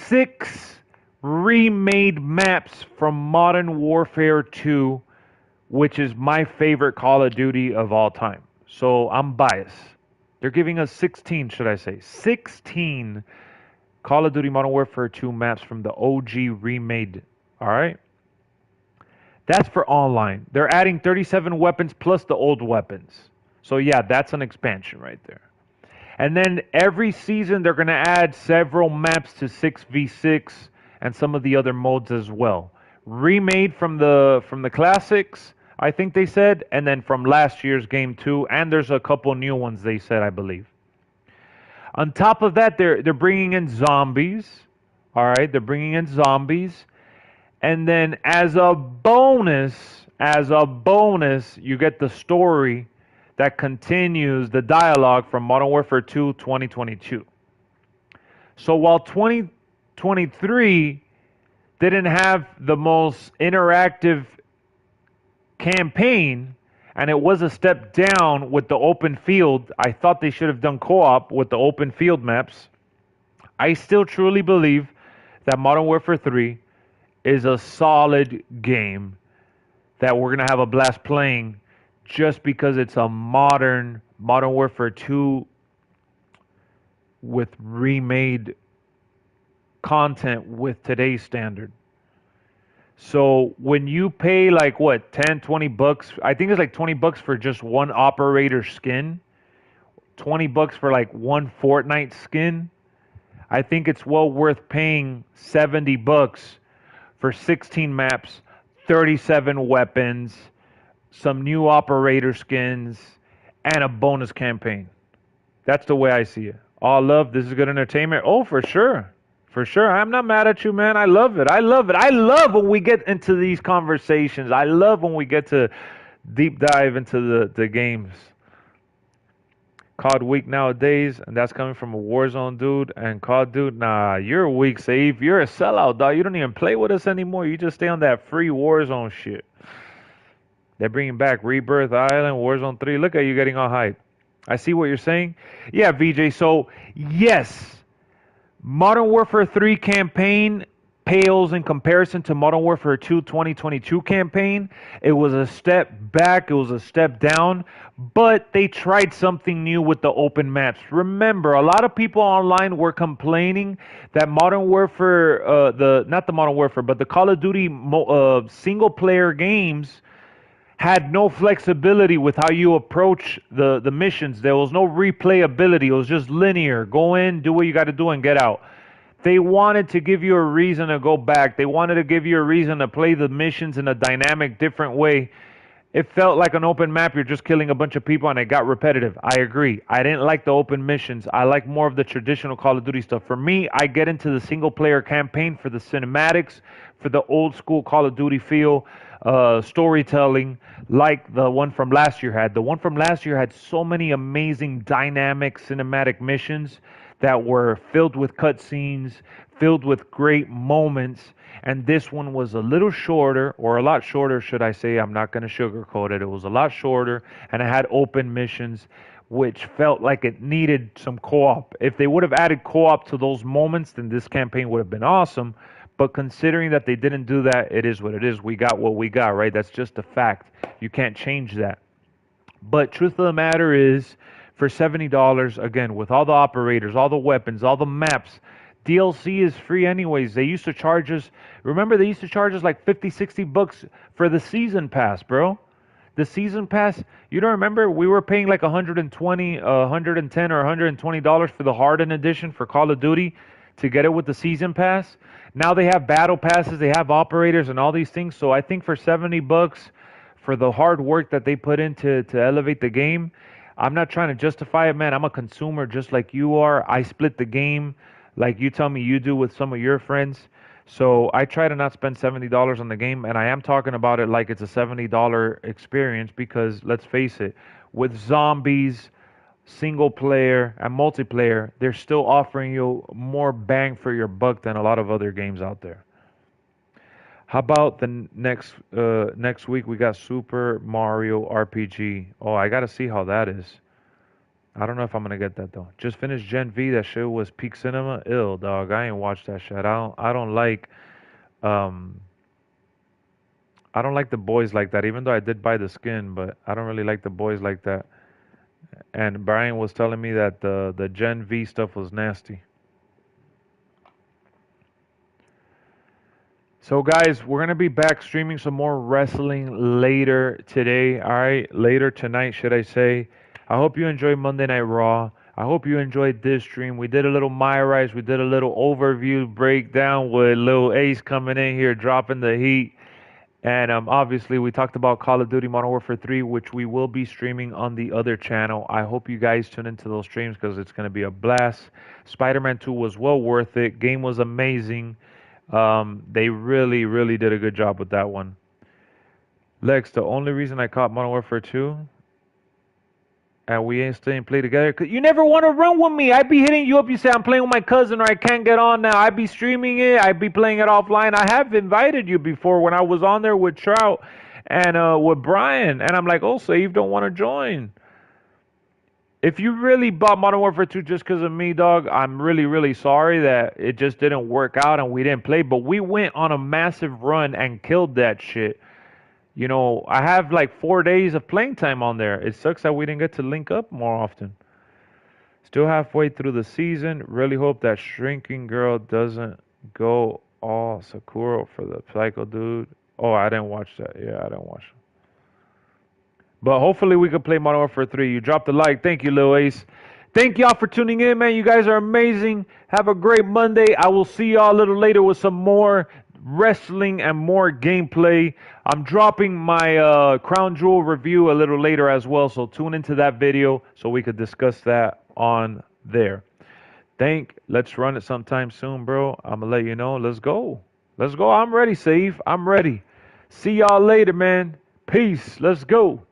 6 remade maps from Modern Warfare 2, which is my favorite Call of Duty of all time. So I'm biased. They're giving us 16, should I say. 16 Call of Duty Modern Warfare 2 maps from the OG remade. All right? That's for online. They're adding 37 weapons plus the old weapons. So yeah, that's an expansion right there. And then every season they're going to add several maps to 6v6 and some of the other modes as well. Remade from the classics, I think they said, and then from last year's game too, and there's a couple new ones they said, I believe. On top of that, they're bringing in zombies. All right, they're bringing in zombies. And then as a bonus, you get the story that continues the dialogue from Modern Warfare 2 2022. So while 2023 didn't have the most interactive campaign, and it was a step down with the open field, I thought they should have done co-op with the open field maps. I still truly believe that Modern Warfare 3 is a solid game that we're gonna have a blast playing, just because it's a Modern Warfare 2 with remade content with today's standard. So when you pay like what, 10, 20 bucks, I think it's like 20 bucks for just one operator skin, 20 bucks for like one Fortnite skin, I think it's well worth paying 70 bucks for 16 maps, 37 weapons, some new operator skins, and a bonus campaign. That's the way I see it. All love, this is good entertainment. Oh, for sure. For sure. I'm not mad at you, man. I love it. I love it. I love when we get into these conversations. I love when we get to deep dive into the games. COD weak nowadays, and that's coming from a Warzone dude. And COD dude, nah, you're weak, Save. You're a sellout, dog. You don't even play with us anymore. You just stay on that free Warzone shit. They're bringing back Rebirth Island, Warzone 3. Look at you getting all hype. I see what you're saying. Yeah, VJ. So, yes, Modern Warfare 3 campaign pales in comparison to Modern Warfare 2 2022 campaign. It was a step back. It was a step down. But they tried something new with the open maps. Remember, a lot of people online were complaining that Modern Warfare, not the Modern Warfare, but the Call of Duty single-player games had no flexibility with how you approach the missions. There was no replayability. It was just linear. Go in, do what you got to do, and get out. They wanted to give you a reason to go back. They wanted to give you a reason to play the missions in a dynamic, different way. It felt like an open map. You're just killing a bunch of people, and it got repetitive. I agree. I didn't like the open missions. I like more of the traditional Call of Duty stuff. For me, I get into the single-player campaign for the cinematics, for the old-school Call of Duty feel, storytelling, like the one from last year had. The one from last year had so many amazing dynamic cinematic missions that were filled with cutscenes, filled with great moments, and this one was a little shorter, or a lot shorter, should I say. I'm not going to sugarcoat it. It was a lot shorter, and it had open missions, which felt like it needed some co-op. If they would have added co-op to those moments, then this campaign would have been awesome. But considering that they didn't do that, it is what it is. We got what we got, right? That's just a fact. You can't change that. But truth of the matter is, for $70, again, with all the operators, all the weapons, all the maps, DLC is free anyways. They used to charge us, remember they used to charge us like 50, 60 bucks for the season pass, bro. The season pass, you don't remember? We were paying like 120, 110 or $120 for the Hardened edition for Call of Duty to get it with the season pass. Now they have battle passes, they have operators and all these things. So I think for 70 bucks for the hard work that they put in to elevate the game, I'm not trying to justify it, man. I'm a consumer just like you are. I split the game like you tell me you do with some of your friends. So I try to not spend $70 on the game, and I am talking about it like it's a $70 experience because, let's face it, with zombies, single player, and multiplayer, they're still offering you more bang for your buck than a lot of other games out there. How about the next week we got Super Mario RPG. Oh, I gotta see how that is. I don't know if I'm gonna get that though. Just finished Gen V. That shit was peak cinema. Ill, dog. I ain't watched that shit. I don't like the boys like that. Even though I did buy the skin, but I don't really like the boys like that. And Brian was telling me that the Gen V stuff was nasty. So guys, we're gonna be back streaming some more wrestling later today. All right, later tonight, should I say? I hope you enjoyed Monday Night Raw. I hope you enjoyed this stream. We did a little MyRise. We did a little overview breakdown with Lil Ace coming in here, dropping the heat. And obviously, we talked about Call of Duty Modern Warfare 3, which we will be streaming on the other channel. I hope you guys tune into those streams because it's going to be a blast. Spider-Man 2 was well worth it. Game was amazing. They really, really did a good job with that one. Lex, the only reason I caught Modern Warfare 2 and we ain't staying play together because you never want to run with me. I be hitting you up. You say I'm playing with my cousin or I can't get on now. I be streaming it. I be playing it offline. I have invited you before when I was on there with Trout and with Brian. And I'm like, oh, Save don't want to join. If you really bought Modern Warfare 2 just because of me, dog, I'm really, really sorry that it just didn't work out and we didn't play. But we went on a massive run and killed that shit. You know, I have like 4 days of playing time on there. It sucks that we didn't get to link up more often. Still halfway through the season. Really hope that Shrinking Girl doesn't go all Sakura for the Psycho Dude. Oh, I didn't watch that. Yeah, I didn't watch it. But hopefully we could play Modern Warfare 3. You dropped a like. Thank you, Lil Ace. Thank y'all for tuning in, man. You guys are amazing. Have a great Monday. I will see y'all a little later with some more wrestling and more gameplay. I'm dropping my Crown Jewel review a little later as well, so tune into that video so we could discuss that on there. Let's run it sometime soon, bro. I'm gonna let you know. Let's go. Let's go. I'm ready, Save. I'm ready. See y'all later, man. Peace. Let's go.